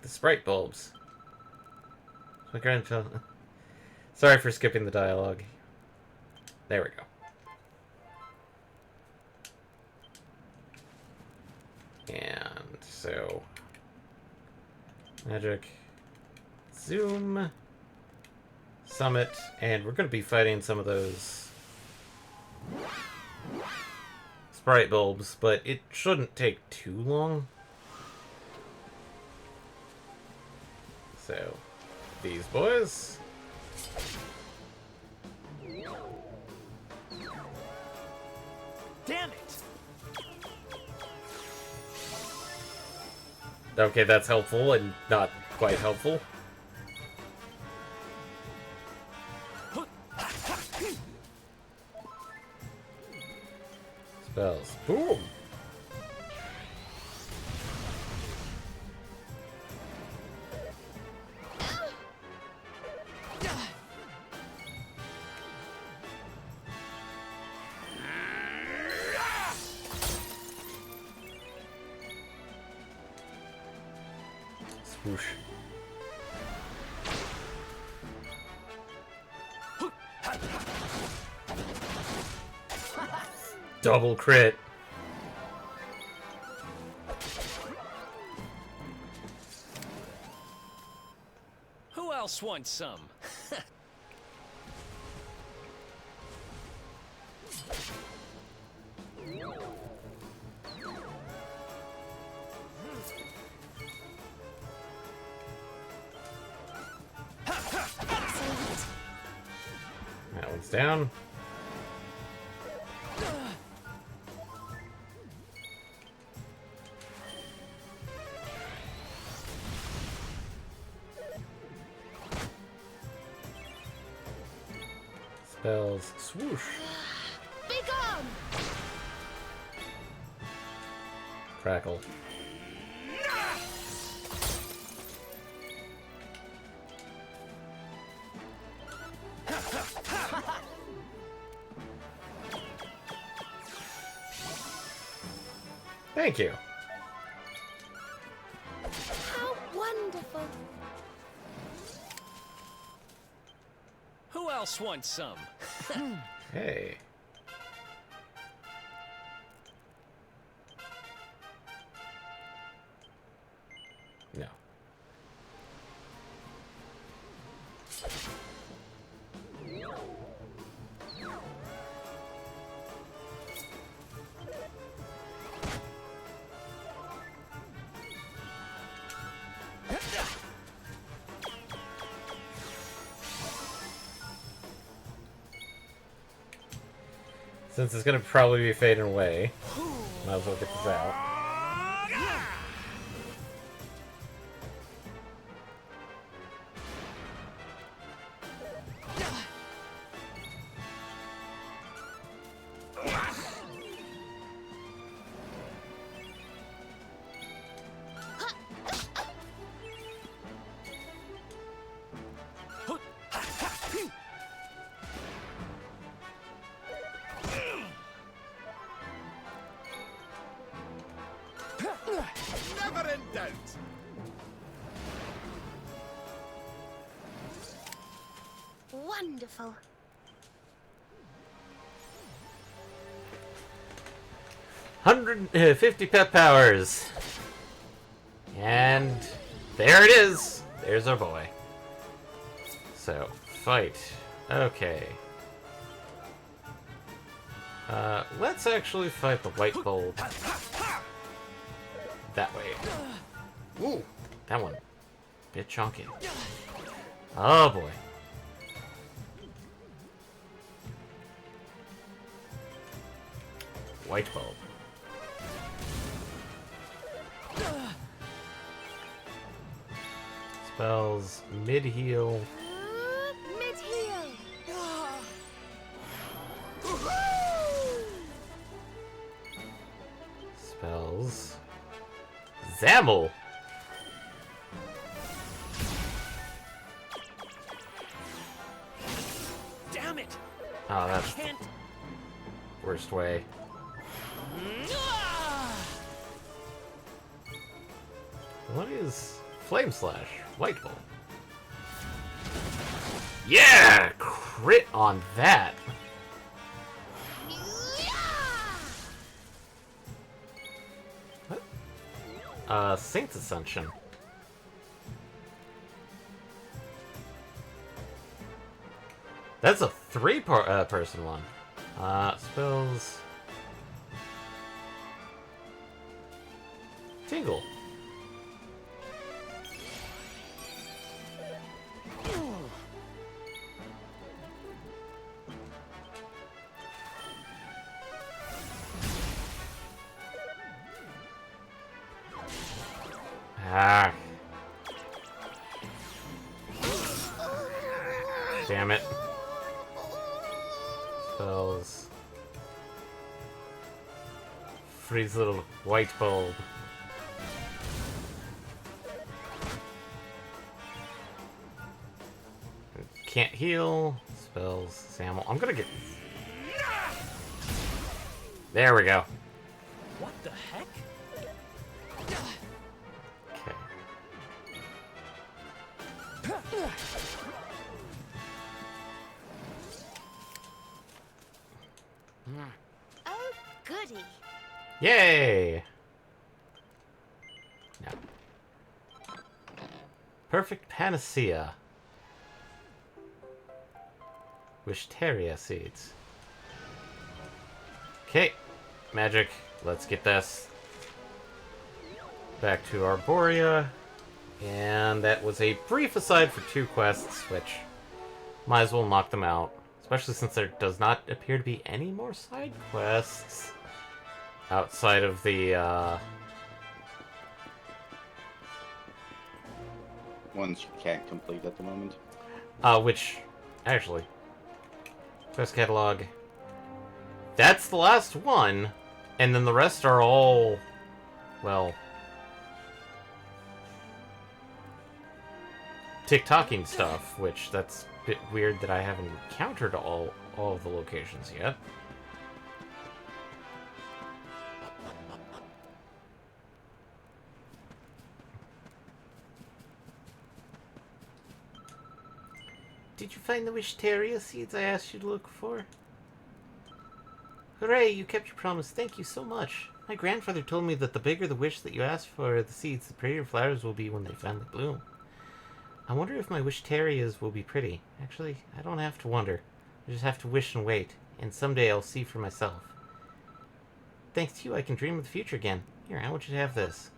The sprite bulbs. My grandchild. Sorry for skipping the dialogue. There we go. And so, magic, zoom, summit, and we're going to be fighting some of those sprite bulbs, but it shouldn't take too long. So, these boys. Damn it! Okay, that's helpful and not quite helpful. Spells. Boom! Swoosh. Double crit. Who else wants some? That one's down. Spells. Swoosh. Be gone! Crackle. Thank you. How wonderful! Who else wants some? Hey. No. Since it's gonna probably be fading away, might as well get this out. Never in doubt! Wonderful. 150 pet powers. And there it is. There's our boy. So, fight. Okay. Let's actually fight the white bulb. That way. Ooh, that one. Bit chunky. Oh boy. White bulb. Spells mid-heal. Mid-heal! Zammel! Damn it! Oh, that's Can't. the worst way. What is Flame Slash? White Bolt. Yeah! Crit on that! What? Saint's Ascension. That's a person one. Spells... Tingle. Ah. Damn it. Spells. Freeze little white bulb. Can't heal. Spells. Samuel. I'm gonna get... There we go. What the heck? Okay. Oh, goody. Yay! No. Perfect Panacea. Wisteria seeds. Okay, magic. Let's get this back to Arborea. And that was a brief aside for 2 quests, which might as well knock them out. Especially since there does not appear to be any more side quests outside of the, Ones you can't complete at the moment. which, actually, quest catalog. That's the last one, and then the rest are all, well, TikToking stuff, which that's a bit weird that I haven't encountered all of the locations yet. Did you find the Wisteria seeds I asked you to look for? Hooray, you kept your promise. Thank you so much. My grandfather told me that the bigger the wish that you ask for the seeds, the prettier flowers will be when they finally bloom. I wonder if my Wisterias will be pretty. Actually, I don't have to wonder. I just have to wish and wait, and someday I'll see for myself. Thanks to you, I can dream of the future again. Here, I want you to have this.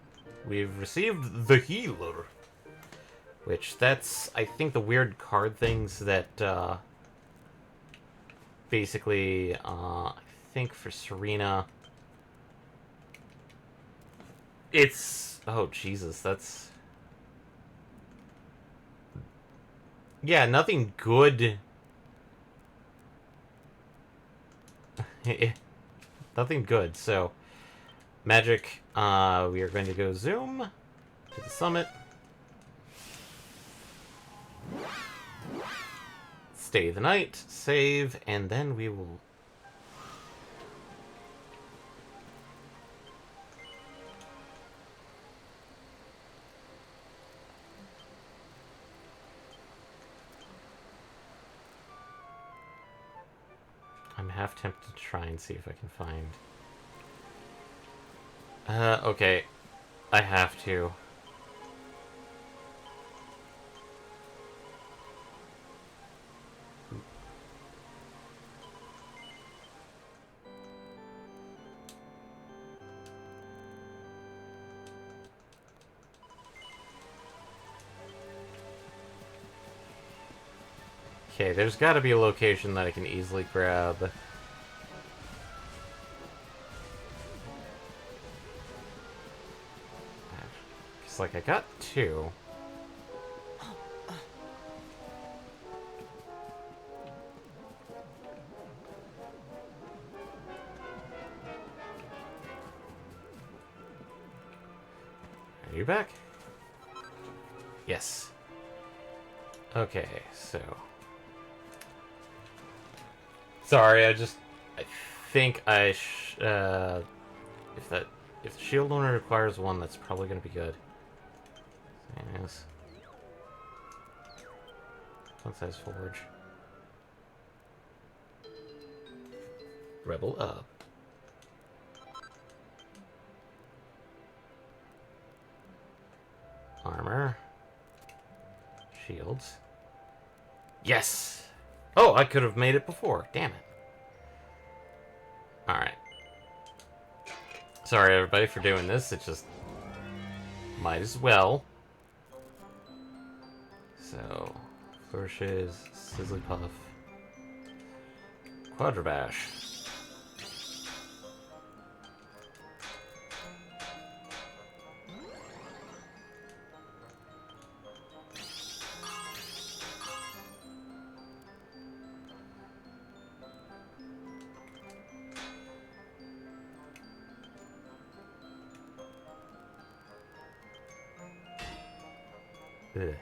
We've received the Healer. Which, that's, I think, the weird card things that, basically, I think for Serena... It's... Oh, Jesus, that's... Yeah, nothing good... Nothing good, so... Magic, we are going to go zoom to the summit. Stay the night, save, and then we will... I'm half tempted to try and see if I can find... okay. I have to. Okay, there's got to be a location that I can easily grab. It's like I got 2. Are you back? Yes. Okay, so... Sorry, I think if the shield only requires one, that's probably gonna be good. Yes. One size forge. Rebel up. Armor. Shields. Yes! Oh, I could have made it before. Damn it. Alright. Sorry, everybody, for doing this. It just... might as well. So... flourishes, Sizzly Puff. Quadrabash. Ugh.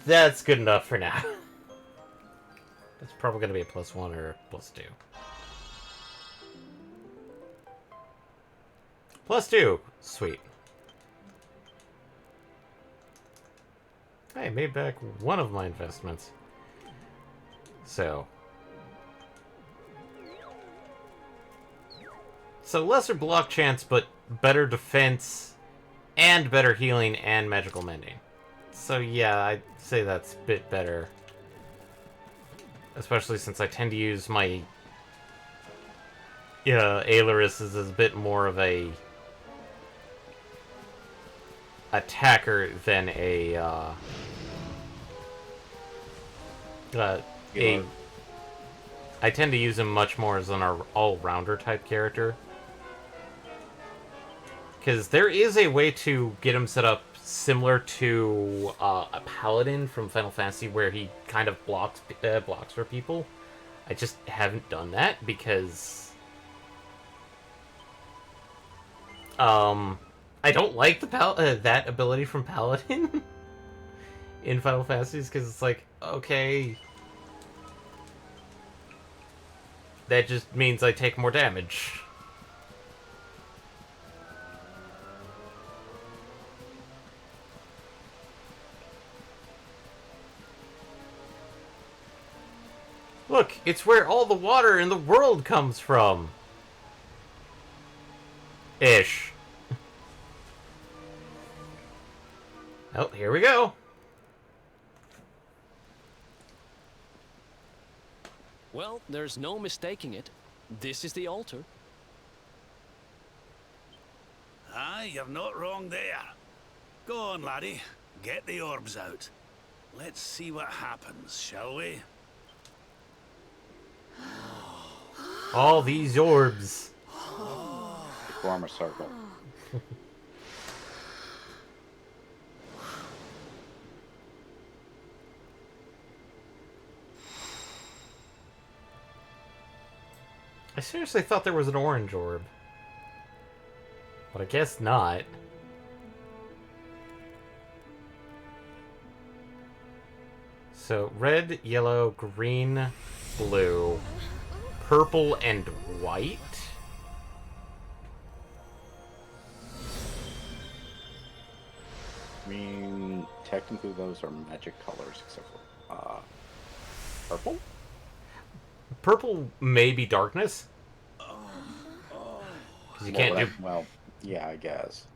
That's good enough for now. That's probably going to be a +1 or a +2. +2. Sweet. I made back one of my investments. So lesser block chance, but better defense, and better healing and magical mending. So yeah, I'd say that's a bit better. Especially since I tend to use my Ailerus as a bit more of a attacker than a I tend to use him much more as an all-rounder type character. Because there is a way to get him set up similar to a paladin from Final Fantasy, where he kind of blocks for people. I just haven't done that because I don't like the that ability from paladin in Final Fantasies, because it's like, okay, that just means I take more damage. Look, it's where all the water in the world comes from. Ish. Oh, here we go. Well, there's no mistaking it. This is the altar. Aye, you're not wrong there. Go on, laddie. Get the orbs out. Let's see what happens, shall we? All these orbs. Form a circle. I seriously thought there was an orange orb. But I guess not. So, red, yellow, green, blue, purple, and white? I mean, technically those are magic colors, except for purple? Purple may be darkness. Because you can't do... Well, yeah, I guess.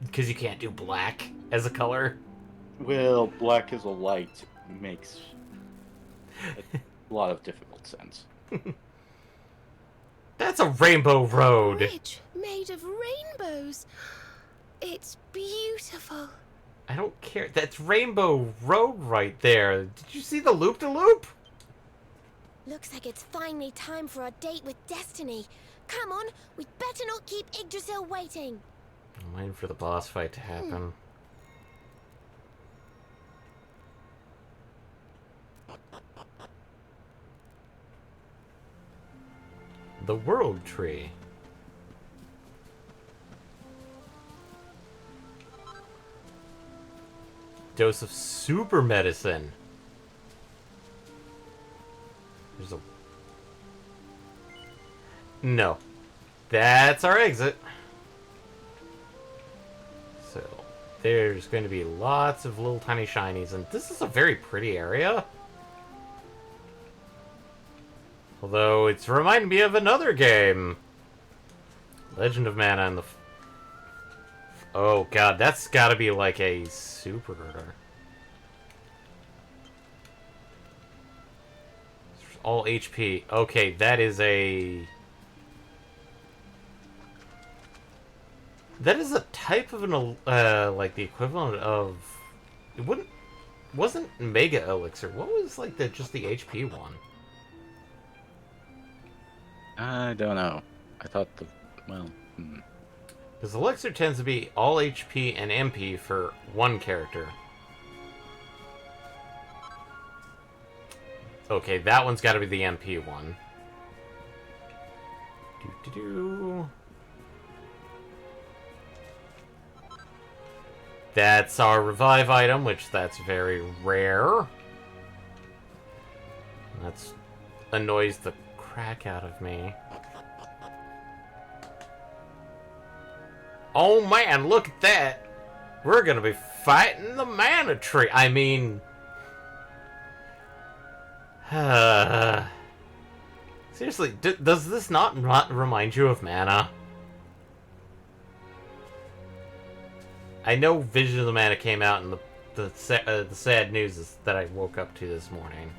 Because you can't do black as a color. Well, black as a light makes a lot of difficult sense. That's a rainbow road. Bridge made of rainbows. It's beautiful. I don't care. That's Rainbow Road right there. Did you see the loop-de-loop? Looks like it's finally time for our date with Destiny. Come on, we'd better not keep Yggdrasil waiting. I'm waiting for the boss fight to happen. The World Tree. Dose of super medicine. There's a... No. That's our exit. So, there's going to be lots of little tiny shinies, and this is a very pretty area. Although, it's reminding me of another game. Legend of Mana and the... Oh god, that's gotta be like a super... All HP. Okay, that is a... That is a type of an, like the equivalent of... It wasn't Mega Elixir. What was, like, just the HP one? I don't know. I thought well... Because Elixir tends to be all HP and MP for one character. Okay, that one's gotta be the MP one. Doo-doo-doo. That's our revive item, which that's very rare. That annoys the crack out of me. Oh man, look at that! We're gonna be fighting the mana tree. I mean... Seriously, does this not remind you of Mana? I know Vision of the Mana came out, and the sad news is that I woke up to this morning.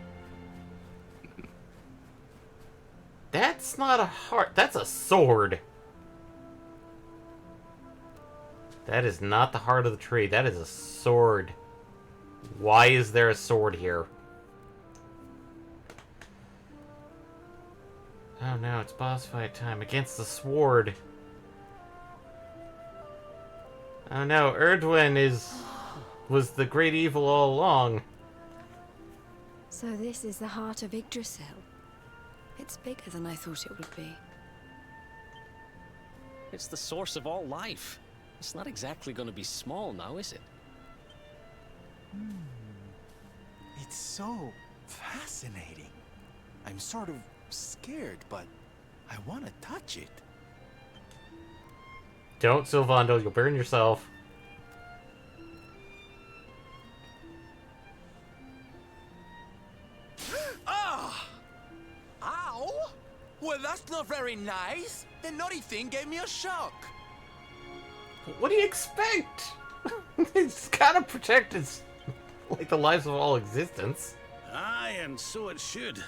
That's not a heart. That's a sword. That is not the heart of the tree. That is a sword. Why is there a sword here? Oh no, it's boss fight time against the sword. Oh no, Erdwin was the great evil all along. So this is the heart of Yggdrasil. It's bigger than I thought it would be. It's the source of all life. It's not exactly going to be small now, is it? It's so fascinating. I'm sort of scared, but I want to touch it. Don't, Sylvando, you'll burn yourself. Ah! Ow! Well, that's not very nice. The naughty thing gave me a shock. What do you expect? It's gotta protect its, like, the lives of all existence. Aye, and so it should.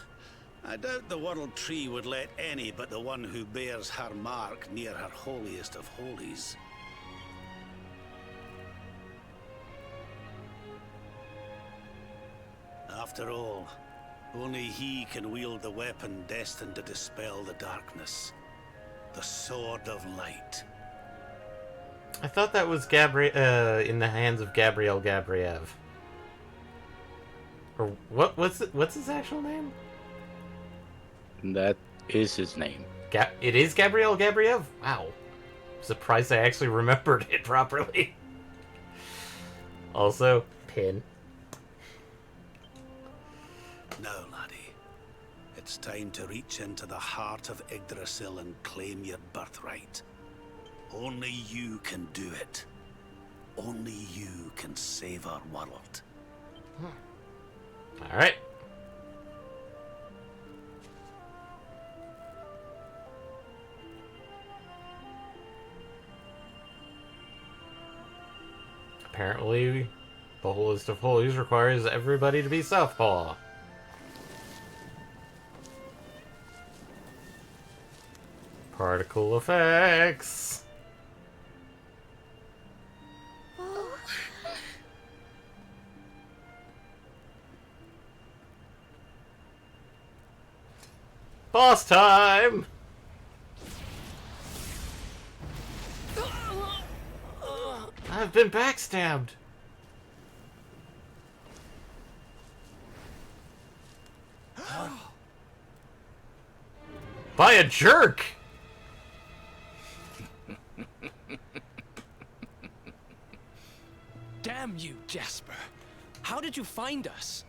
I doubt the World Tree would let any but the one who bears her mark near her holiest of holies. After all, only he can wield the weapon destined to dispel the darkness. The Sword of Light. I thought that was in the hands of Gabriel Gabriev. Or what's his actual name? That is his name. It is Gabriel Gabriev? Wow. Surprised I actually remembered it properly. Also, Pin. Now, laddie, it's time to reach into the heart of Yggdrasil and claim your birthright. Only you can do it. Only you can save our world. Alright. Apparently, the holiest of holies requires everybody to be southpaw. Particle effects. Boss time! I've been backstabbed. By a jerk! Damn you, Jasper. How did you find us?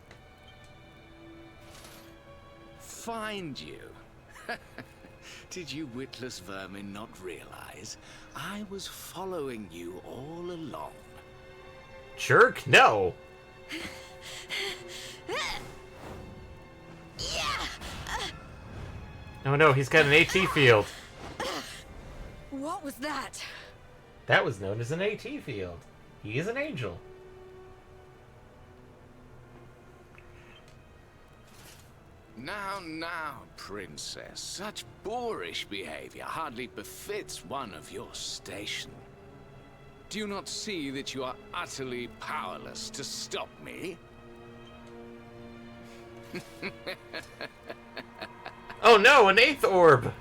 Find you? Did you witless vermin not realize I was following you all along? Jerk? No! Oh no, he's got an AT field. What was that? That was known as an AT field. He is an angel. Now, princess. Such boorish behavior hardly befits one of your station. Do you not see that you are utterly powerless to stop me? Oh no, an 8th orb!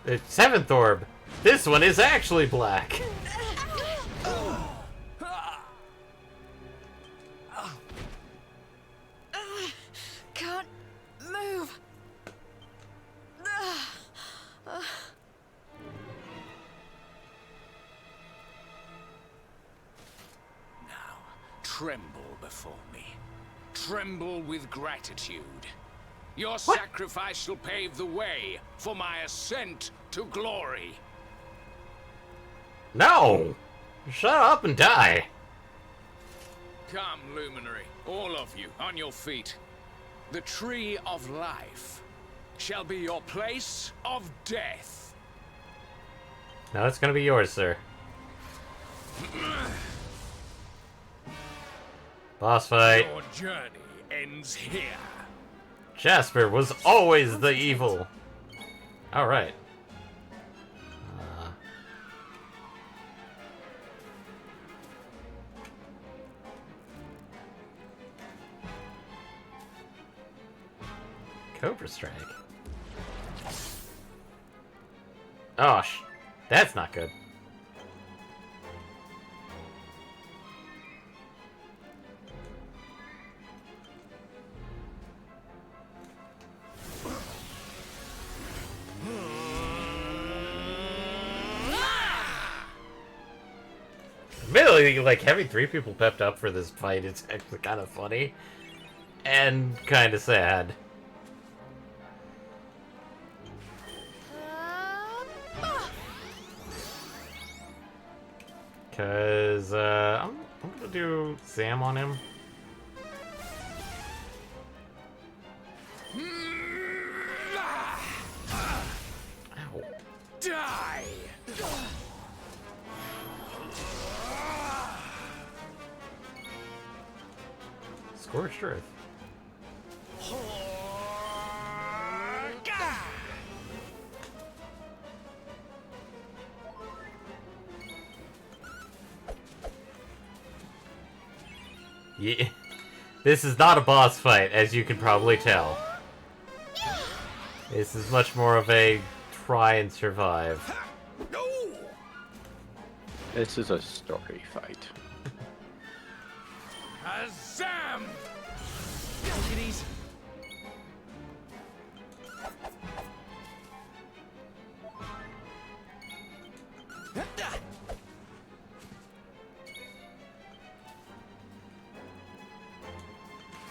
The 7th orb. This one is actually black. Can't move. Now, tremble before me. Tremble with gratitude. Your sacrifice shall pave the way for my ascent to glory. No! Shut up and die. Come, Luminary, all of you, on your feet. The Tree of Life shall be your place of death. Now it's gonna be yours, sir. Boss fight. Your journey ends here. Jasper was always the evil. Alright. Cobra Strike. Oh, that's not good. Admittedly, like, having 3 people pepped up for this fight is actually kind of funny. And kind of sad. Cause, I'm gonna do Sam on him. Ow. Die! Scorched Earth. Yeah. This is not a boss fight, as you can probably tell. This is much more of a try and survive. This is a story fight. Azam! Take it easy.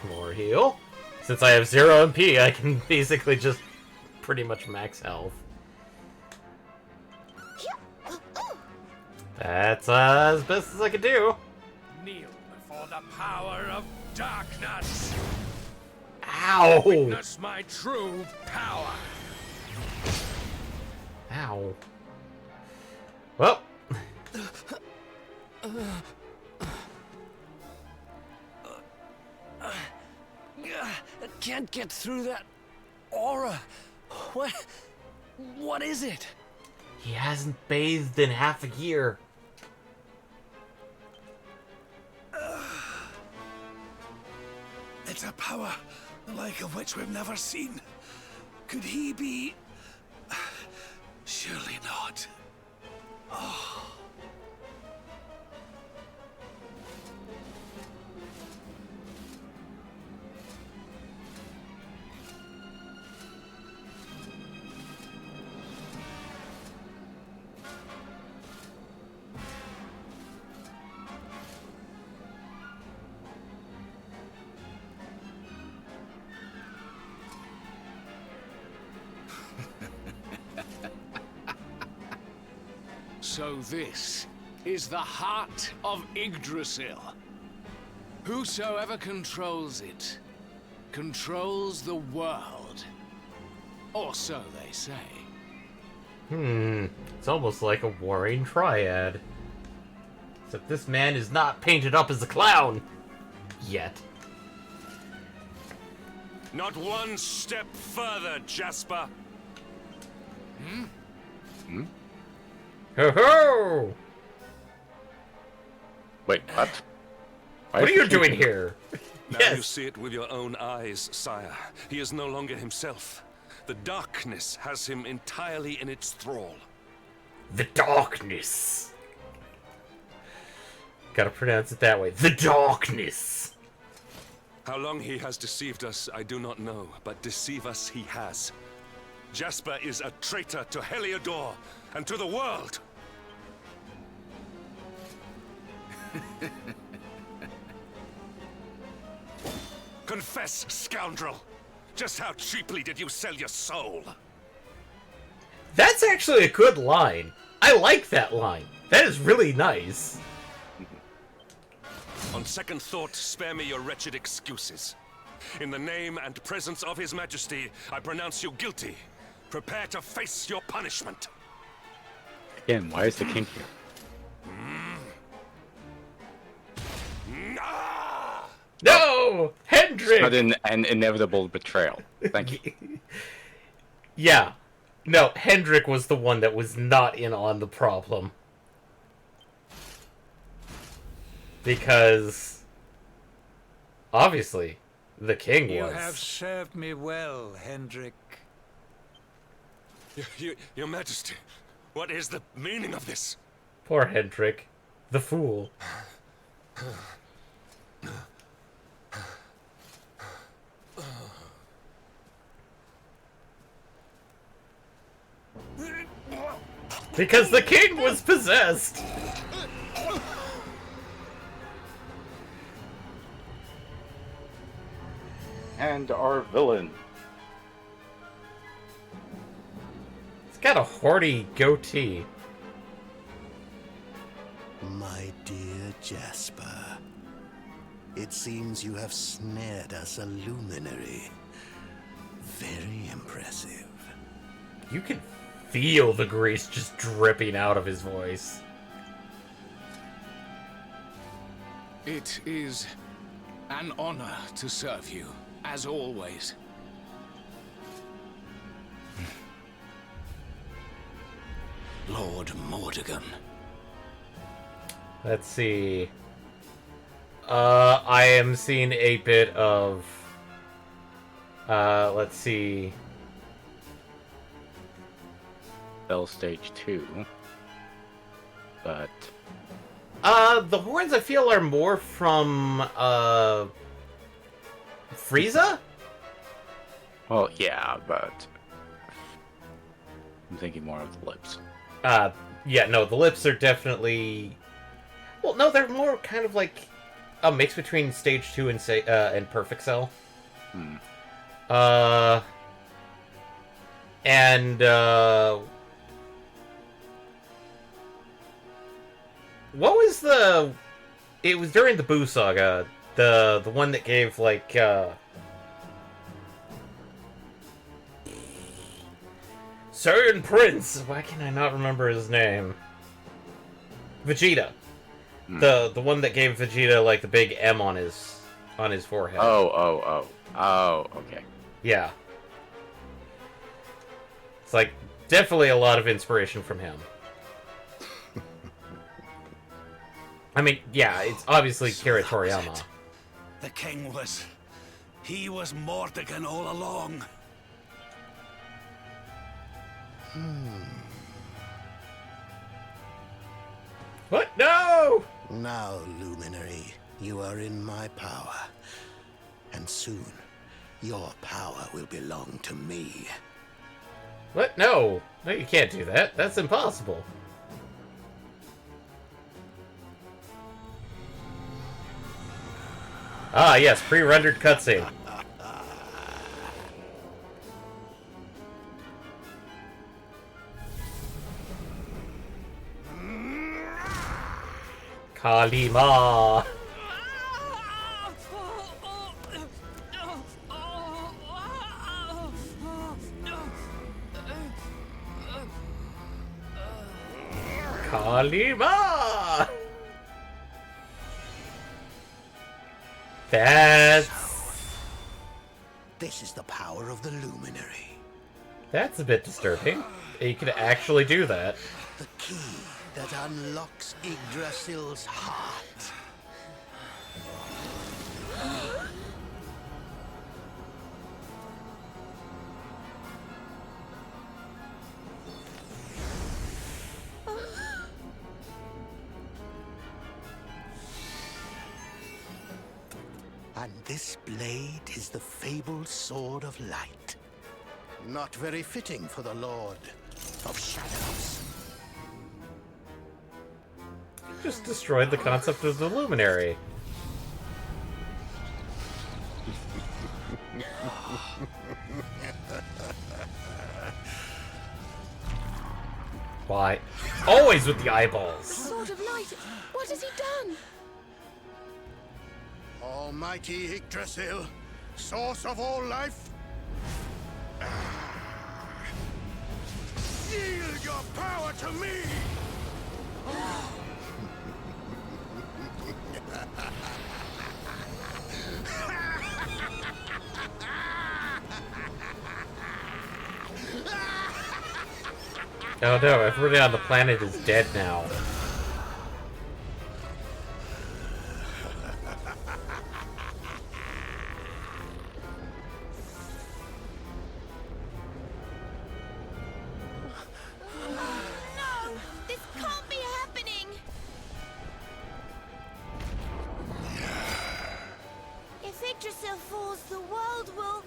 More heal. Since I have 0 MP, I can basically just pretty much max health. That's as best as I could do. Kneel before the power of darkness. Ow! Witness my true power. Ow. Well. I can't get through that aura. What is it? He hasn't bathed in half a year. It's a power the like of which we've never seen. Could he be? Surely not. So this is the heart of Yggdrasil. Whosoever controls it, controls the world. Or so they say. It's almost like a warring triad. Except this man is not painted up as a clown. Yet. Not one step further, Jasper. Ho ho! Wait, what? What are you doing here? Now you see it with your own eyes, sire. He is no longer himself. The darkness has him entirely in its thrall. The darkness. Gotta pronounce it that way. The darkness. How long he has deceived us, I do not know, but deceive us he has. Jasper is a traitor to Heliodor and to the world. Confess, scoundrel! Just how cheaply did you sell your soul? That's actually a good line. I like that line. That is really nice. On second thought, spare me your wretched excuses. In the name and presence of His Majesty, I pronounce you guilty. Prepare to face your punishment. Again, why is the king here? No! Hendrik! Not an inevitable betrayal. Thank you. Yeah. No, Hendrik was the one that was not in on the problem. Because, obviously, the king was. You have served me well, Hendrik. Your Majesty, what is the meaning of this? Poor Hendrik. The fool. Because the king was possessed! And our villain. He's got a hoardy goatee. My dear Jasper, it seems you have snared us a luminary. Very impressive. You can feel the grease just dripping out of his voice. It is an honor to serve you, as always. Lord Mordegon. Let's see. I am seeing a bit of... let's see. Bell Stage 2. But... The horns I feel are more from, Frieza? Well, yeah, but... I'm thinking more of the lips. Yeah, no, the lips are definitely... Well, no, they're more kind of like a mix between Stage 2 and Perfect Cell. What was the... It was during the Boo Saga, the one that gave, like, Certain Prince! Why can I not remember his name? Vegeta. The one that gave Vegeta, like, the big M on his forehead. Oh, okay. Yeah. It's, like, definitely a lot of inspiration from him. I mean, yeah, it's obviously Kira Toriyama. The king was... He was Mordegon all along. What? No! Now, Luminary, you are in my power. And soon, your power will belong to me. What? No! No, you can't do that. That's impossible. Ah, yes, pre-rendered cutscene. Kalima! Kalima! That's... This is the power of the Luminary. That's a bit disturbing. You could actually do that. The key that unlocks Yggdrasil's heart. And this blade is the fabled Sword of Light. Not very fitting for the Lord of Shadows. Just destroyed the concept of the Luminary. Why? Always with the eyeballs! Sword of Light! What has he done? Almighty Yggdrasil, source of all life. Yield your power to me! Oh no, everybody on the planet is dead now. No! This can't be happening! If Yggdrasil falls, the world will...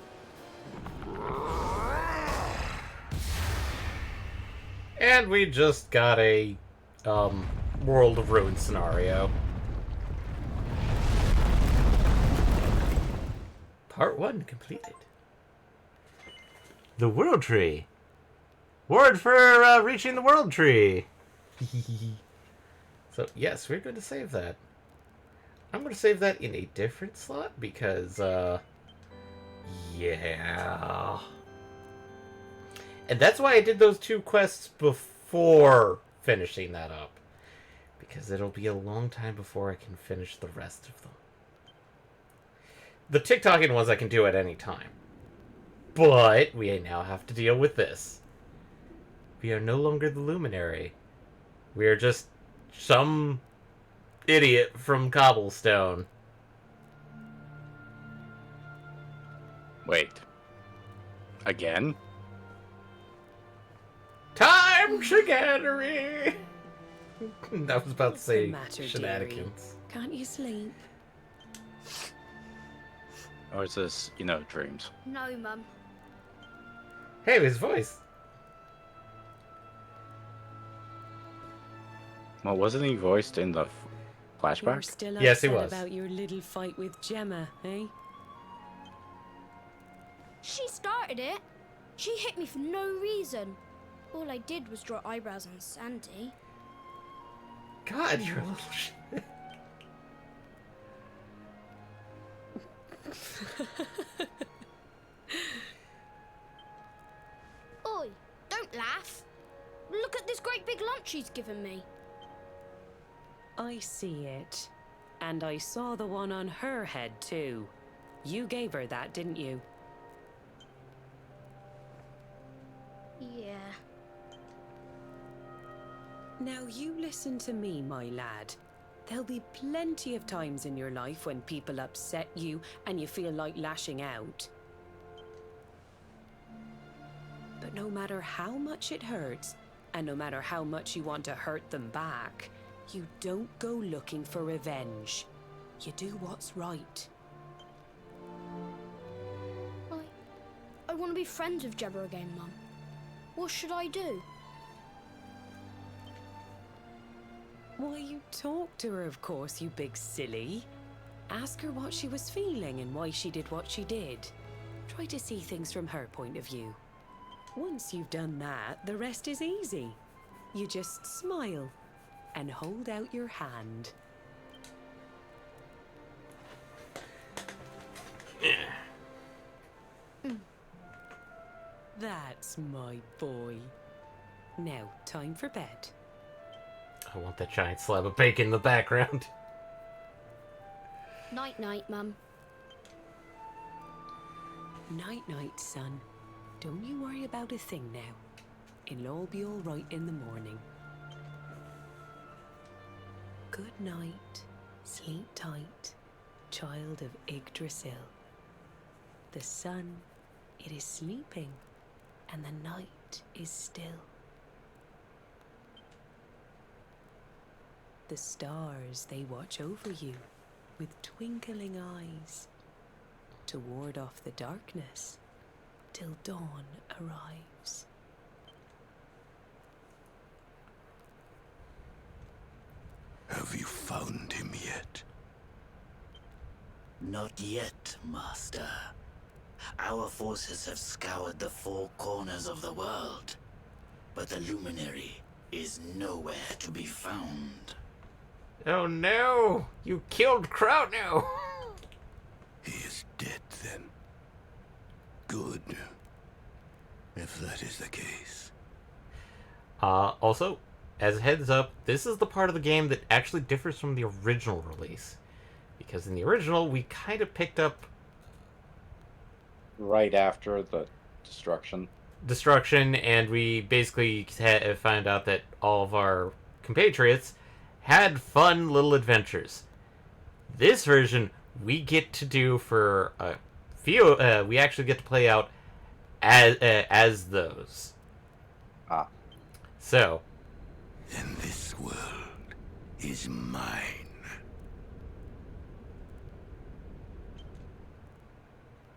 And we just got a, World of Ruin scenario. Part 1 completed. The World Tree. Word for, reaching the World Tree. So, yes, we're going to save that. I'm going to save that in a different slot because, yeah. And that's why I did those 2 quests before finishing that up. Because it'll be a long time before I can finish the rest of them. The TikToking ones I can do at any time. But we now have to deal with this. We are no longer the Luminary. We are just some idiot from Cobblestone. Wait. Again? Time chicanery! I was about to say Matter, shenanigans. dearie? Can't you sleep? Or is this, dreams? No, Mum. Hey, his voice. Well, wasn't he voiced in the You're flashback? still Yes, he upset was. about your little fight with Gemma, eh? She started it. She hit me for no reason. All I did was draw eyebrows on Sandy. God, you're a little shit. Oi, don't laugh. Look at this great big lunch she's given me. I see it. And I saw the one on her head, too. You gave her that, didn't you? Yeah. Now you listen to me, my lad. There'll be plenty of times in your life when people upset you and you feel like lashing out. But no matter how much it hurts, and no matter how much you want to hurt them back, you don't go looking for revenge. You do what's right. I want to be friends with Gemma again, Mum. What should I do? Why, you talk to her, of course, you big silly. Ask her what she was feeling and why she did what she did. Try to see things from her point of view. Once you've done that, the rest is easy. You just smile and hold out your hand. That's my boy. Now, time for bed. I want that giant slab of bacon in the background. Night-night, Mum. Night-night, son. Don't you worry about a thing now. It'll all be all right in the morning. Good night. Sleep tight, child of Yggdrasil. The sun, it is sleeping, and the night is still. The stars, they watch over you with twinkling eyes to ward off the darkness till dawn arrives. Have you found him yet? Not yet, Master. Our forces have scoured the four corners of the world, but the luminary is nowhere to be found. Oh no! You killed Krautno! He is dead then. Good. If that is the case. Also, as a heads up, this is the part of the game that actually differs from the original release. Because in the original, we kind of picked up Right after the destruction, and we basically found out that all of our compatriots had fun little adventures. This version, we get to do for a few, we actually get to play out as those. Ah. So. And this world is mine.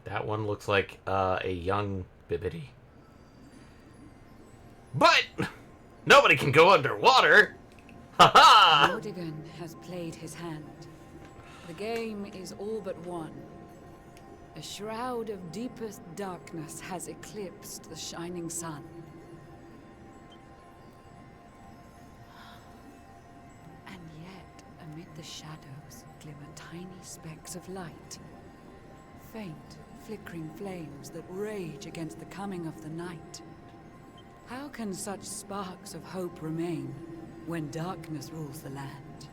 That one looks like a young Bibbidi. But nobody can go underwater! Ha-ha! Vortigern has played his hand. The game is all but won. A shroud of deepest darkness has eclipsed the shining sun. And yet, amid the shadows, glimmer tiny specks of light. Faint, flickering flames that rage against the coming of the night. How can such sparks of hope remain when darkness rules the land?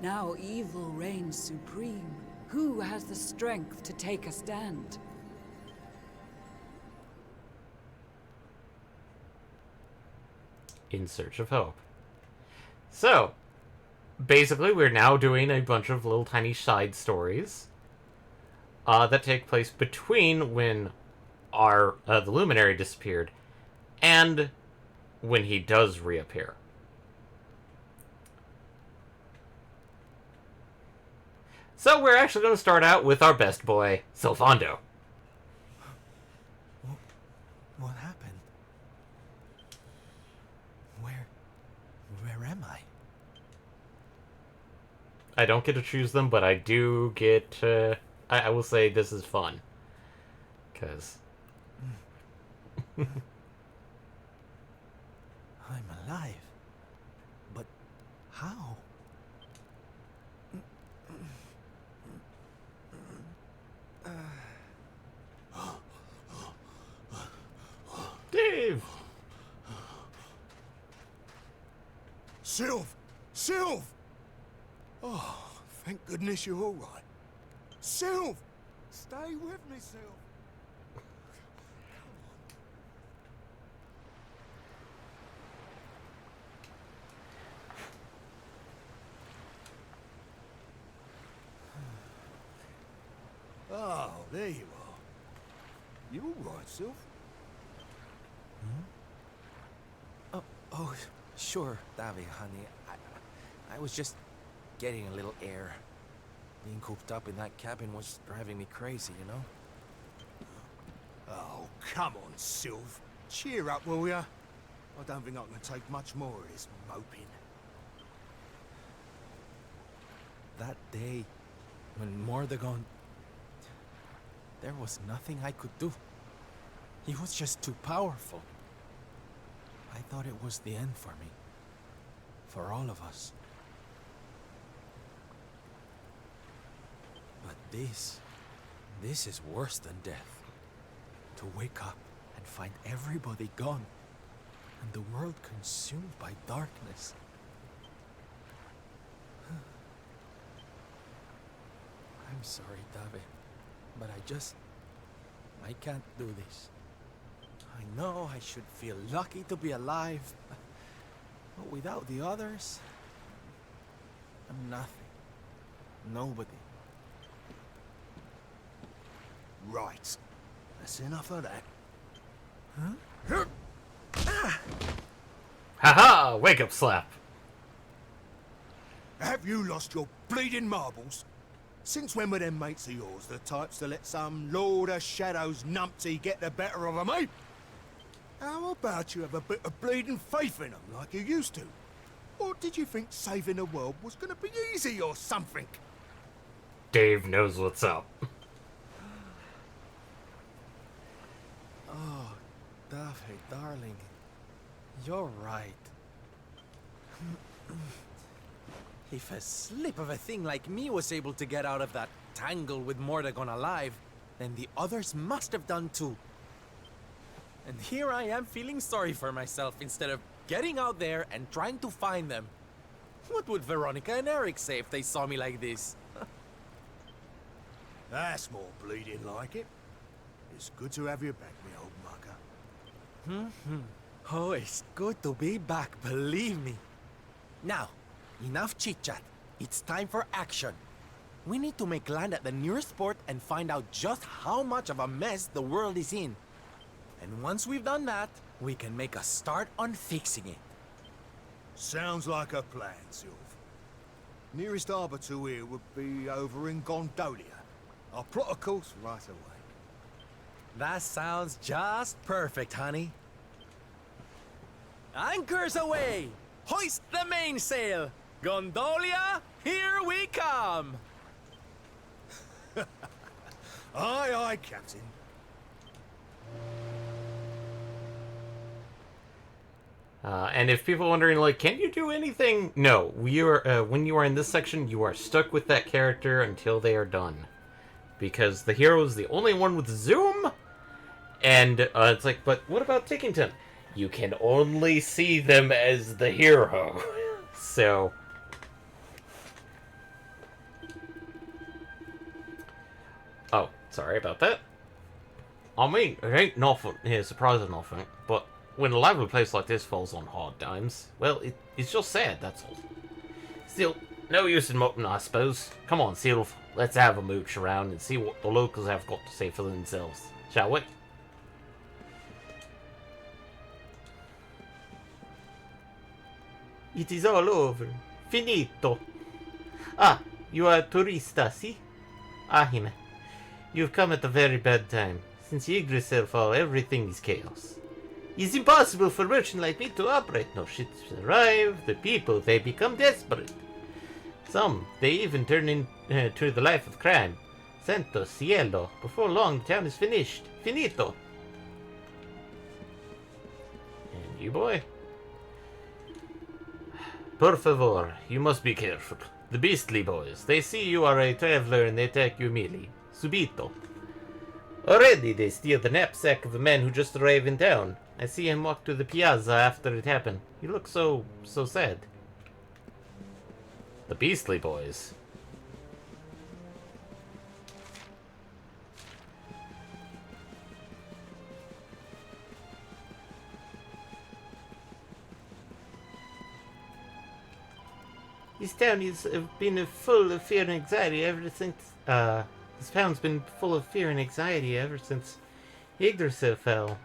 Now evil reigns supreme. Who has the strength to take a stand? In Search of Hope. So, basically, we're now doing a bunch of little tiny side stories that take place between when the Luminary disappeared and when he does reappear. So we're actually going to start out with our best boy, Sylvando. What happened? Where am I? I don't get to choose them, but I do get I will say this is fun. Because I'm alive. But how? Dave! Sylv! Sylv! Oh, thank goodness you're all right. Sylv! Stay with me, Sylv! Oh, there you are. You all right, Sylv? Oh, sure, Davy, honey. I was just getting a little air. Being cooped up in that cabin was driving me crazy, you know? Oh, come on, Sylv. Cheer up, will ya? I don't think I can take much more of this moping. That day, when Mordegon... There was nothing I could do. He was just too powerful. I thought it was the end for me. For all of us. But this is worse than death. To wake up and find everybody gone, and the world consumed by darkness. I'm sorry, Dave, but I can't do this. I know I should feel lucky to be alive, but without the others, I'm nothing. Nobody. Right. That's enough of that. Haha! Wake up slap. Have you lost your bleeding marbles? Since when were them mates of yours the types to let some Lord of Shadows numpty get the better of 'em, eh? How about you have a bit of bleeding faith in 'em like you used to? Or did you think saving the world was gonna be easy or something? Dave knows what's up. Oh, Dave, darling. You're right. If a slip of a thing like me was able to get out of that tangle with Mordagon alive, then the others must have done too. And here I am feeling sorry for myself instead of getting out there and trying to find them. What would Veronica and Eric say if they saw me like this? That's more bleeding like it. It's good to have you back, me old mugger. Oh, it's good to be back, believe me. Now, enough chit-chat. It's time for action. We need to make land at the nearest port and find out just how much of a mess the world is in. And once we've done that, we can make a start on fixing it. Sounds like a plan, Sylv. Nearest harbour to here would be over in Gondolia. I'll plot a course right away. That sounds just perfect, honey. Anchors away! Hoist the mainsail! Gondolia, here we come! Aye, aye, Captain. And if people are wondering, like, can you do anything? No, we are. When you are in this section, you are stuck with that character until they are done, because the hero is the only one with zoom. And it's like, but what about Tickington? You can only see them as the hero. So, oh, sorry about that. I mean, it ain't nothing here surprising, nothing, but when a lively place like this falls on hard times, well, it's just sad, that's all. Still, no use in mutton, I suppose. Come on, Sylv, let's have a mooch around and see what the locals have got to say for themselves, shall we? It is all over. Finito. Ah, you are a tourista, see? Ahime, you've come at a very bad time. Since Yggdrasil fall, everything is chaos. It's impossible for a merchant like me to operate. No ships arrive, the people, they become desperate. Some, they even turn into the life of crime. Santo cielo, before long the town is finished. Finito. And you, boy? Por favor, you must be careful. The beastly boys, they see you are a traveler and they attack you immediately. Subito. Already they steal the knapsack of a man who just arrived in town. I see him walk to the piazza after it happened. He looks so sad. The beastly boys. This town has been full of fear and anxiety ever since, this town's been full of fear and anxiety ever since Yggdrasil fell.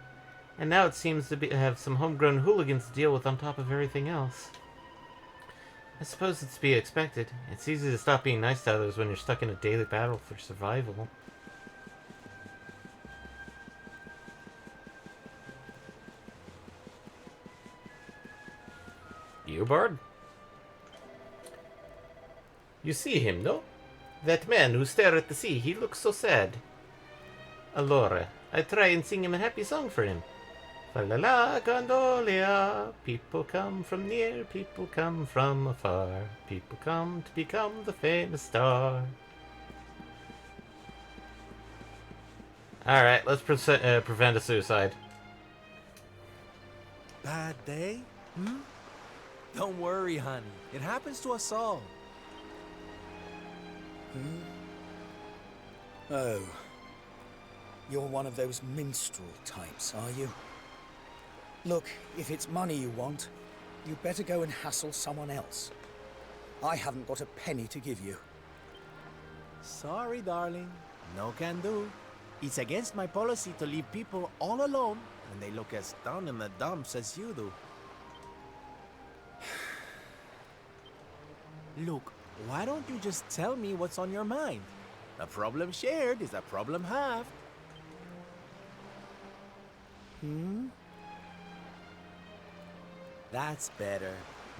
And now it seems to have some homegrown hooligans to deal with on top of everything else. I suppose it's to be expected. It's easy to stop being nice to others when you're stuck in a daily battle for survival. You, Bard? You see him, no? That man who stares at the sea, he looks so sad. Allora, I try and sing him a happy song for him. Fa la la gondolia, people come from near, people come from afar, people come to become the famous star. Alright, let's prevent a suicide. bad day? Hmm? Don't worry, honey. It happens to us all. Oh. You're one of those minstrel types, are you? Look, if it's money you want, you'd better go and hassle someone else. I haven't got a penny to give you. Sorry, darling. No can do. It's against my policy to leave people all alone when they look as down in the dumps as you do. Look, why don't you just tell me what's on your mind? A problem shared is a problem halved. That's better.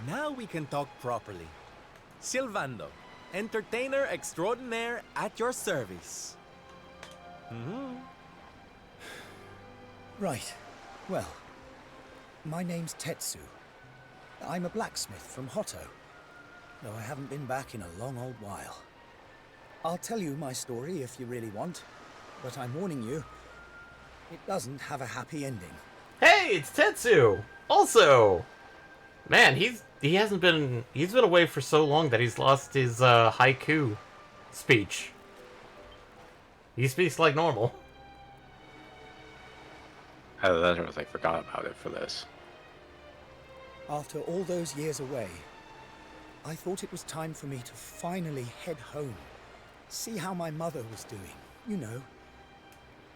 Now we can talk properly. Silvando, entertainer extraordinaire at your service. Right. Well, my name's Tetsu. I'm a blacksmith from Hotto, though I haven't been back in a long old while. I'll tell you my story if you really want, but I'm warning you, it doesn't have a happy ending. Hey, it's Tetsu! Also! Man, he's been away for so long that he's lost his haiku speech. He speaks like normal. I literally forgot about it for this. After all those years away, I thought it was time for me to finally head home, see how my mother was doing, you know.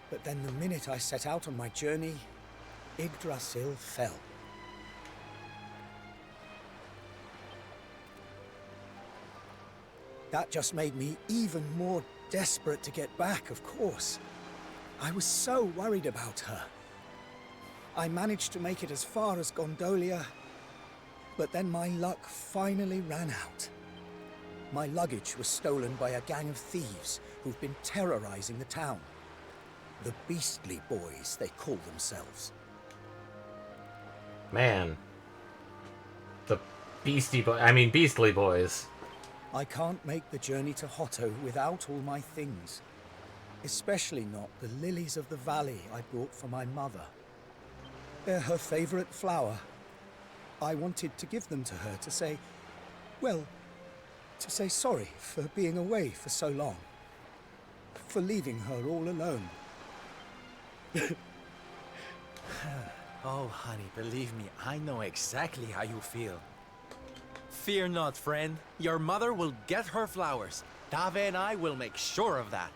But then the minute I set out on my journey, Yggdrasil fell. That just made me even more desperate to get back, of course. I was so worried about her. I managed to make it as far as Gondolia, but then my luck finally ran out. My luggage was stolen by a gang of thieves who've been terrorizing the town. The Beastly Boys, they call themselves. Man. The Beastly Boys. I can't make the journey to Hotto without all my things. Especially not the lilies of the valley I brought for my mother. They're her favorite flower. I wanted to give them to her to say, well, to say sorry for being away for so long. For leaving her all alone. Oh, honey, believe me, I know exactly how you feel. Fear not, friend. Your mother will get her flowers. Dave and I will make sure of that.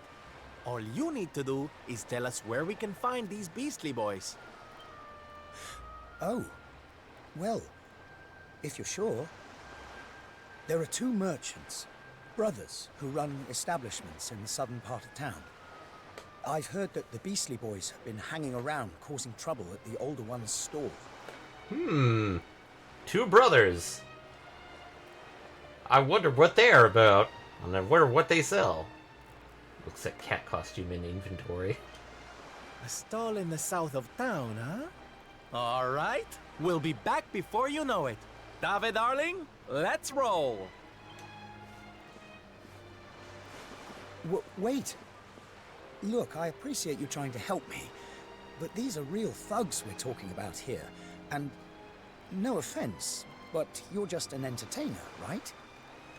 All you need to do is tell us where we can find these Beastly Boys. Oh, well, if you're sure. There are two merchants, brothers, who run establishments in the southern part of town. I've heard that the Beastly Boys have been hanging around causing trouble at the older one's store. Two brothers. I wonder what they're about. And I wonder what they sell. Looks like cat costume in inventory. A stall in the south of town, huh? All right. We'll be back before you know it. Dave, darling, let's roll. Wait. Look, I appreciate you trying to help me, but these are real thugs we're talking about here. And no offense, but you're just an entertainer, right?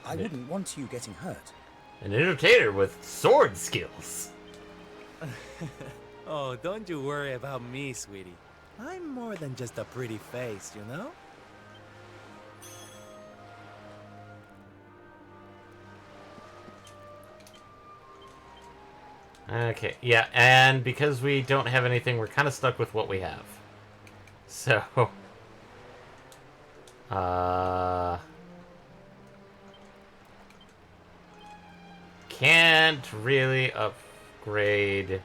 I wouldn't want you getting hurt. An entertainer with sword skills. Oh, don't you worry about me, sweetie. I'm more than just a pretty face, you know? Okay, yeah, and because we don't have anything, we're kind of stuck with what we have. So, can't really upgrade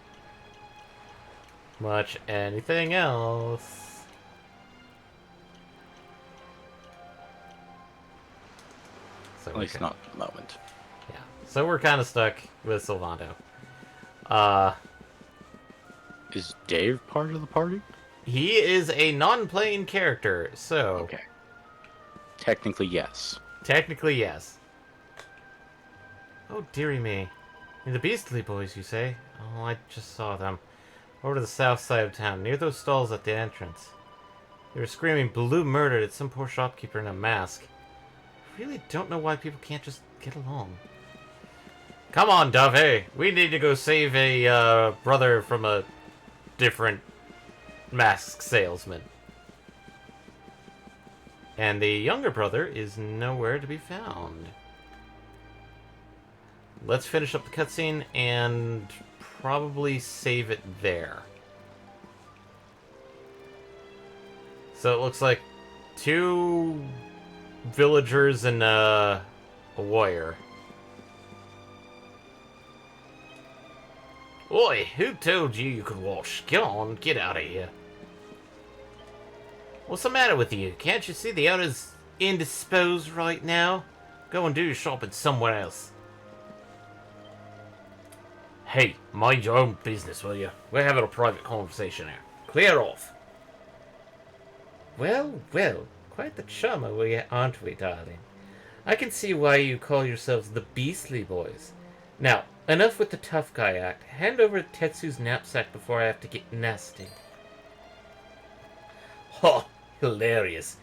much anything else. So At least not at the moment. Yeah, so we're kind of stuck with Silvando. Is Dave part of the party? He is a non-playing character, so... Okay. Technically, yes. Technically, yes. Oh, dearie me. The Beastly Boys, you say? Oh, I just saw them. Over to the south side of town, near those stalls at the entrance. They were screaming blue murdered at some poor shopkeeper in a mask. I really don't know why people can't just get along. Come on, Dove. We need to go save a brother from a different mask salesman. And the younger brother is nowhere to be found. Let's finish up the cutscene and probably save it there. So it looks like 2 villagers and a warrior. Oi, who told you could wash? Get on, get out of here. What's the matter with you? Can't you see the owner's indisposed right now? Go and do your shopping somewhere else. Hey, mind your own business, will you? We're having a private conversation here. Clear off. Well, well, quite the chum, aren't we, darling? I can see why you call yourselves the Beastly Boys. Now, enough with the tough guy act. Hand over Tetsu's knapsack before I have to get nasty. Ha! Hilarious.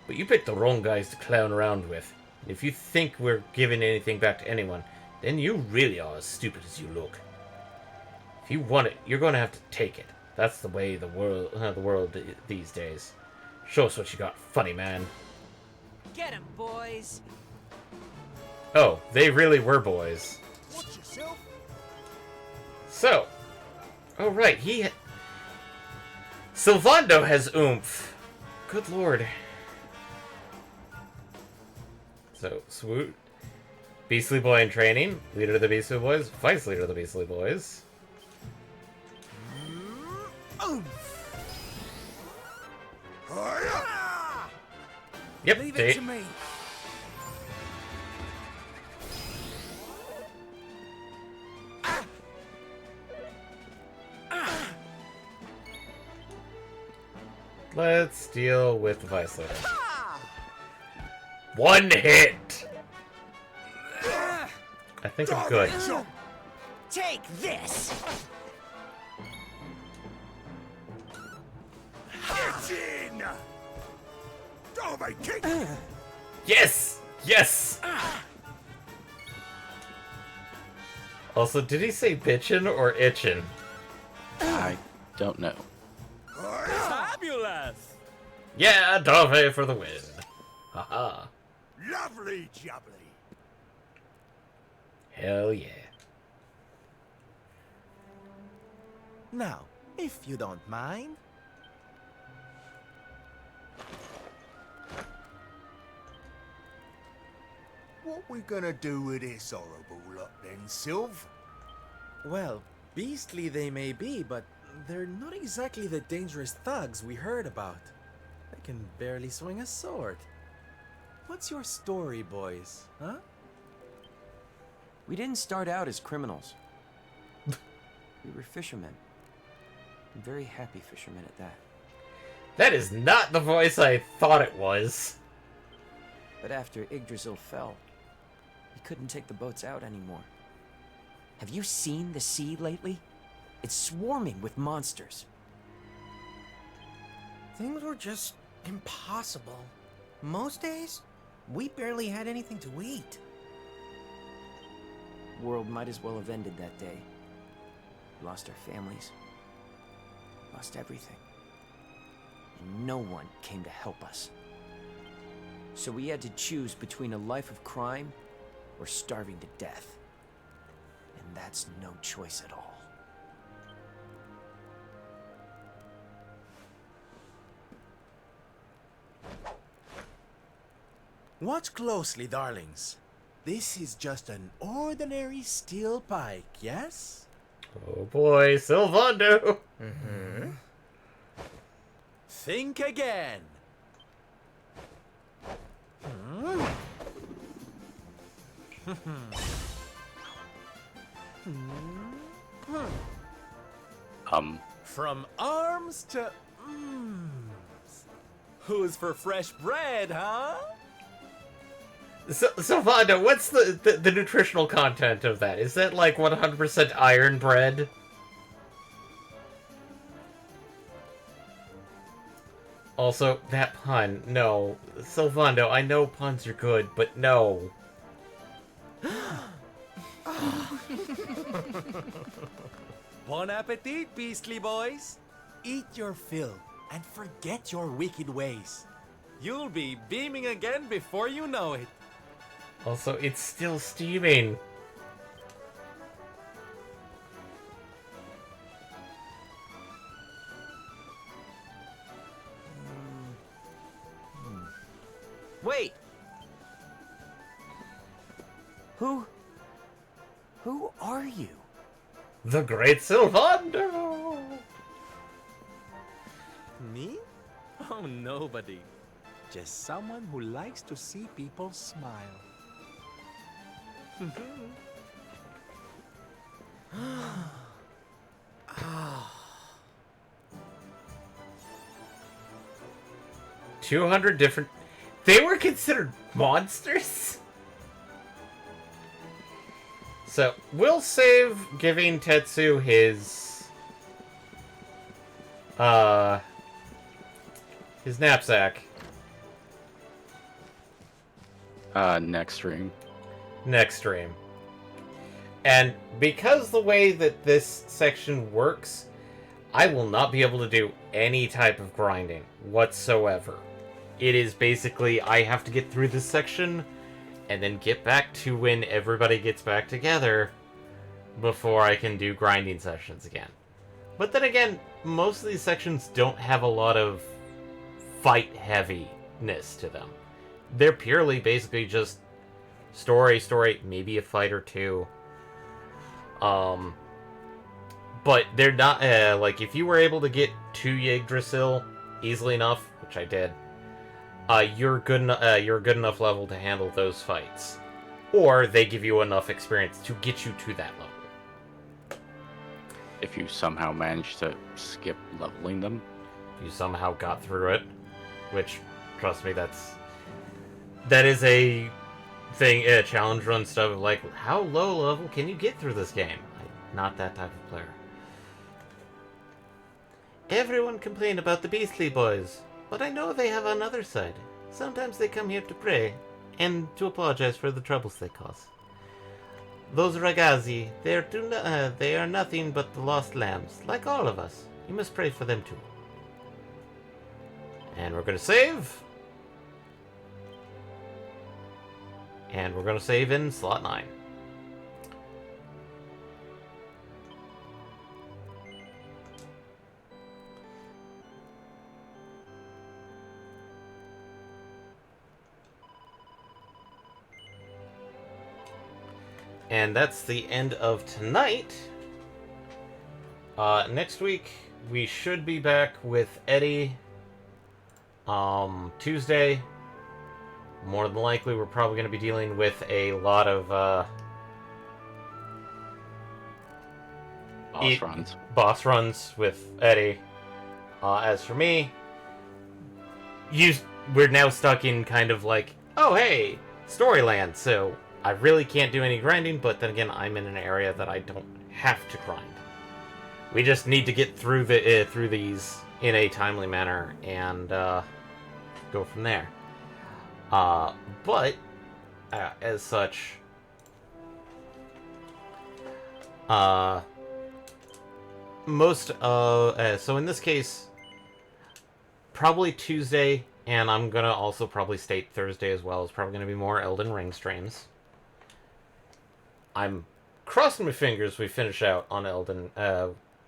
But you picked the wrong guys to clown around with. And if you think we're giving anything back to anyone, then you really are as stupid as you look. If you want it, you're going to have to take it. That's the way the world these days. Show us what you got, funny man. Get 'em, boys. Oh, they really were boys. Watch yourself. So, oh right, Sylvando has oomph. Good lord. So, Swoot, Beastly Boy in training, leader of the Beastly Boys, vice leader of the Beastly Boys. Yep, Leave it to me. Let's deal with the vice leader. One hit! I think I'm good. Take this. Get in! Dove, kick! Yes! Yes! Also, did he say bitchin' or itchin'? I don't know. Fabulous! Yeah, Dove for the win. Haha. Lovely jubbly. Hell yeah. Now, if you don't mind. What we gonna do with this horrible lot then, Sylv? Well, beastly they may be, but they're not exactly the dangerous thugs we heard about. They can barely swing a sword. What's your story, boys, huh? We didn't start out as criminals. We were fishermen. And very happy fishermen at that. That is not the voice I thought it was. But after Yggdrasil fell, we couldn't take the boats out anymore. Have you seen the sea lately? It's swarming with monsters. Things were just impossible. Most days, we barely had anything to eat. World might as well have ended that day. We lost our families. Lost everything. And no one came to help us. So we had to choose between a life of crime or starving to death. And that's no choice at all. Watch closely, darlings. This is just an ordinary steel pike, yes? Oh boy, Sylvando! Mm-hmm. Think again. From arms to Who's for fresh bread, huh? Sylvando, what's the nutritional content of that? Is that like 100% iron bread? Also, that pun. No. Sylvando, I know puns are good, but no. Bon appetit, beastly boys! Eat your fill and forget your wicked ways. You'll be beaming again before you know it. Also, it's still steaming. Wait! Who are you? The Great Sylvando! Me? Oh, nobody. Just someone who likes to see people smile. 200 different... They were considered monsters? So, we'll save giving Tetsu his knapsack. Next stream. Next stream. And because the way that this section works, I will not be able to do any type of grinding whatsoever. It is basically, I have to get through this section and then get back to when everybody gets back together before I can do grinding sessions again. But then again, most of these sections don't have a lot of fight heaviness to them. They're purely basically just story, maybe a fight or two. But they're not, like, if you were able to get to Yggdrasil easily enough, which I did, you're a good enough level to handle those fights. Or they give you enough experience to get you to that level. If you somehow manage to skip leveling them. You somehow got through it, which, trust me, that is a thing, challenge run stuff, like, how low level can you get through this game? I'm not that type of player. Everyone complained about the Beastly Boys, but I know they have another side. Sometimes they come here to pray, and to apologize for the troubles they cause. Those Ragazzi, they are nothing but the lost lambs, like all of us. You must pray for them too. And we're gonna save. And we're gonna save in slot 9. And that's the end of tonight. Next week, we should be back with Eddie. Tuesday. More than likely, we're probably going to be dealing with a lot of, boss runs with Eddie. As for me, we're now stuck in kind of like, oh hey, Storyland, so I really can't do any grinding, but then again, I'm in an area that I don't have to grind. We just need to get through through these in a timely manner and go from there. But as such, so in this case, probably Tuesday, and I'm gonna also probably state Thursday as well, is probably gonna be more Elden Ring streams. I'm crossing my fingers we finish out on Elden.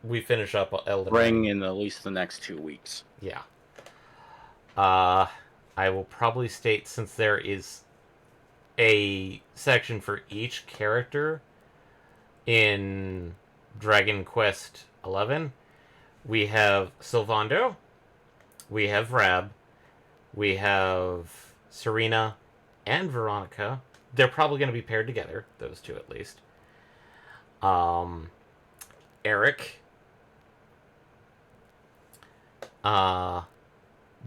We finish up Elden Ring in at least the next 2 weeks. Yeah. I will probably state, since there is a section for each character in Dragon Quest XI, we have Sylvando, we have Rab, we have Serena and Veronica. They're probably going to be paired together, those two at least. Eric,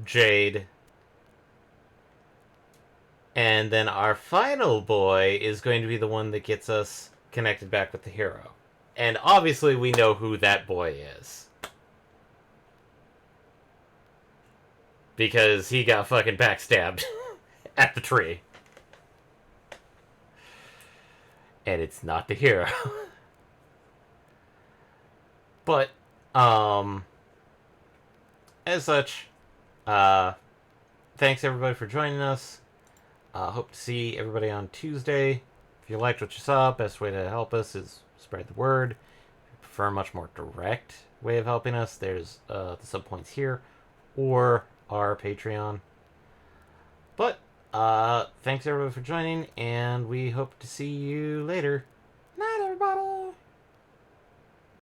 Jade, and then our final boy is going to be the one that gets us connected back with the hero. And obviously we know who that boy is. because he got fucking backstabbed at the tree. And it's not the hero. But, as such, thanks everybody for joining us. Hope to see everybody on Tuesday. If you liked what you saw, best way to help us is spread the word. If you prefer a much more direct way of helping us, there's the subpoints here, or our Patreon. But, thanks everybody for joining, and we hope to see you later.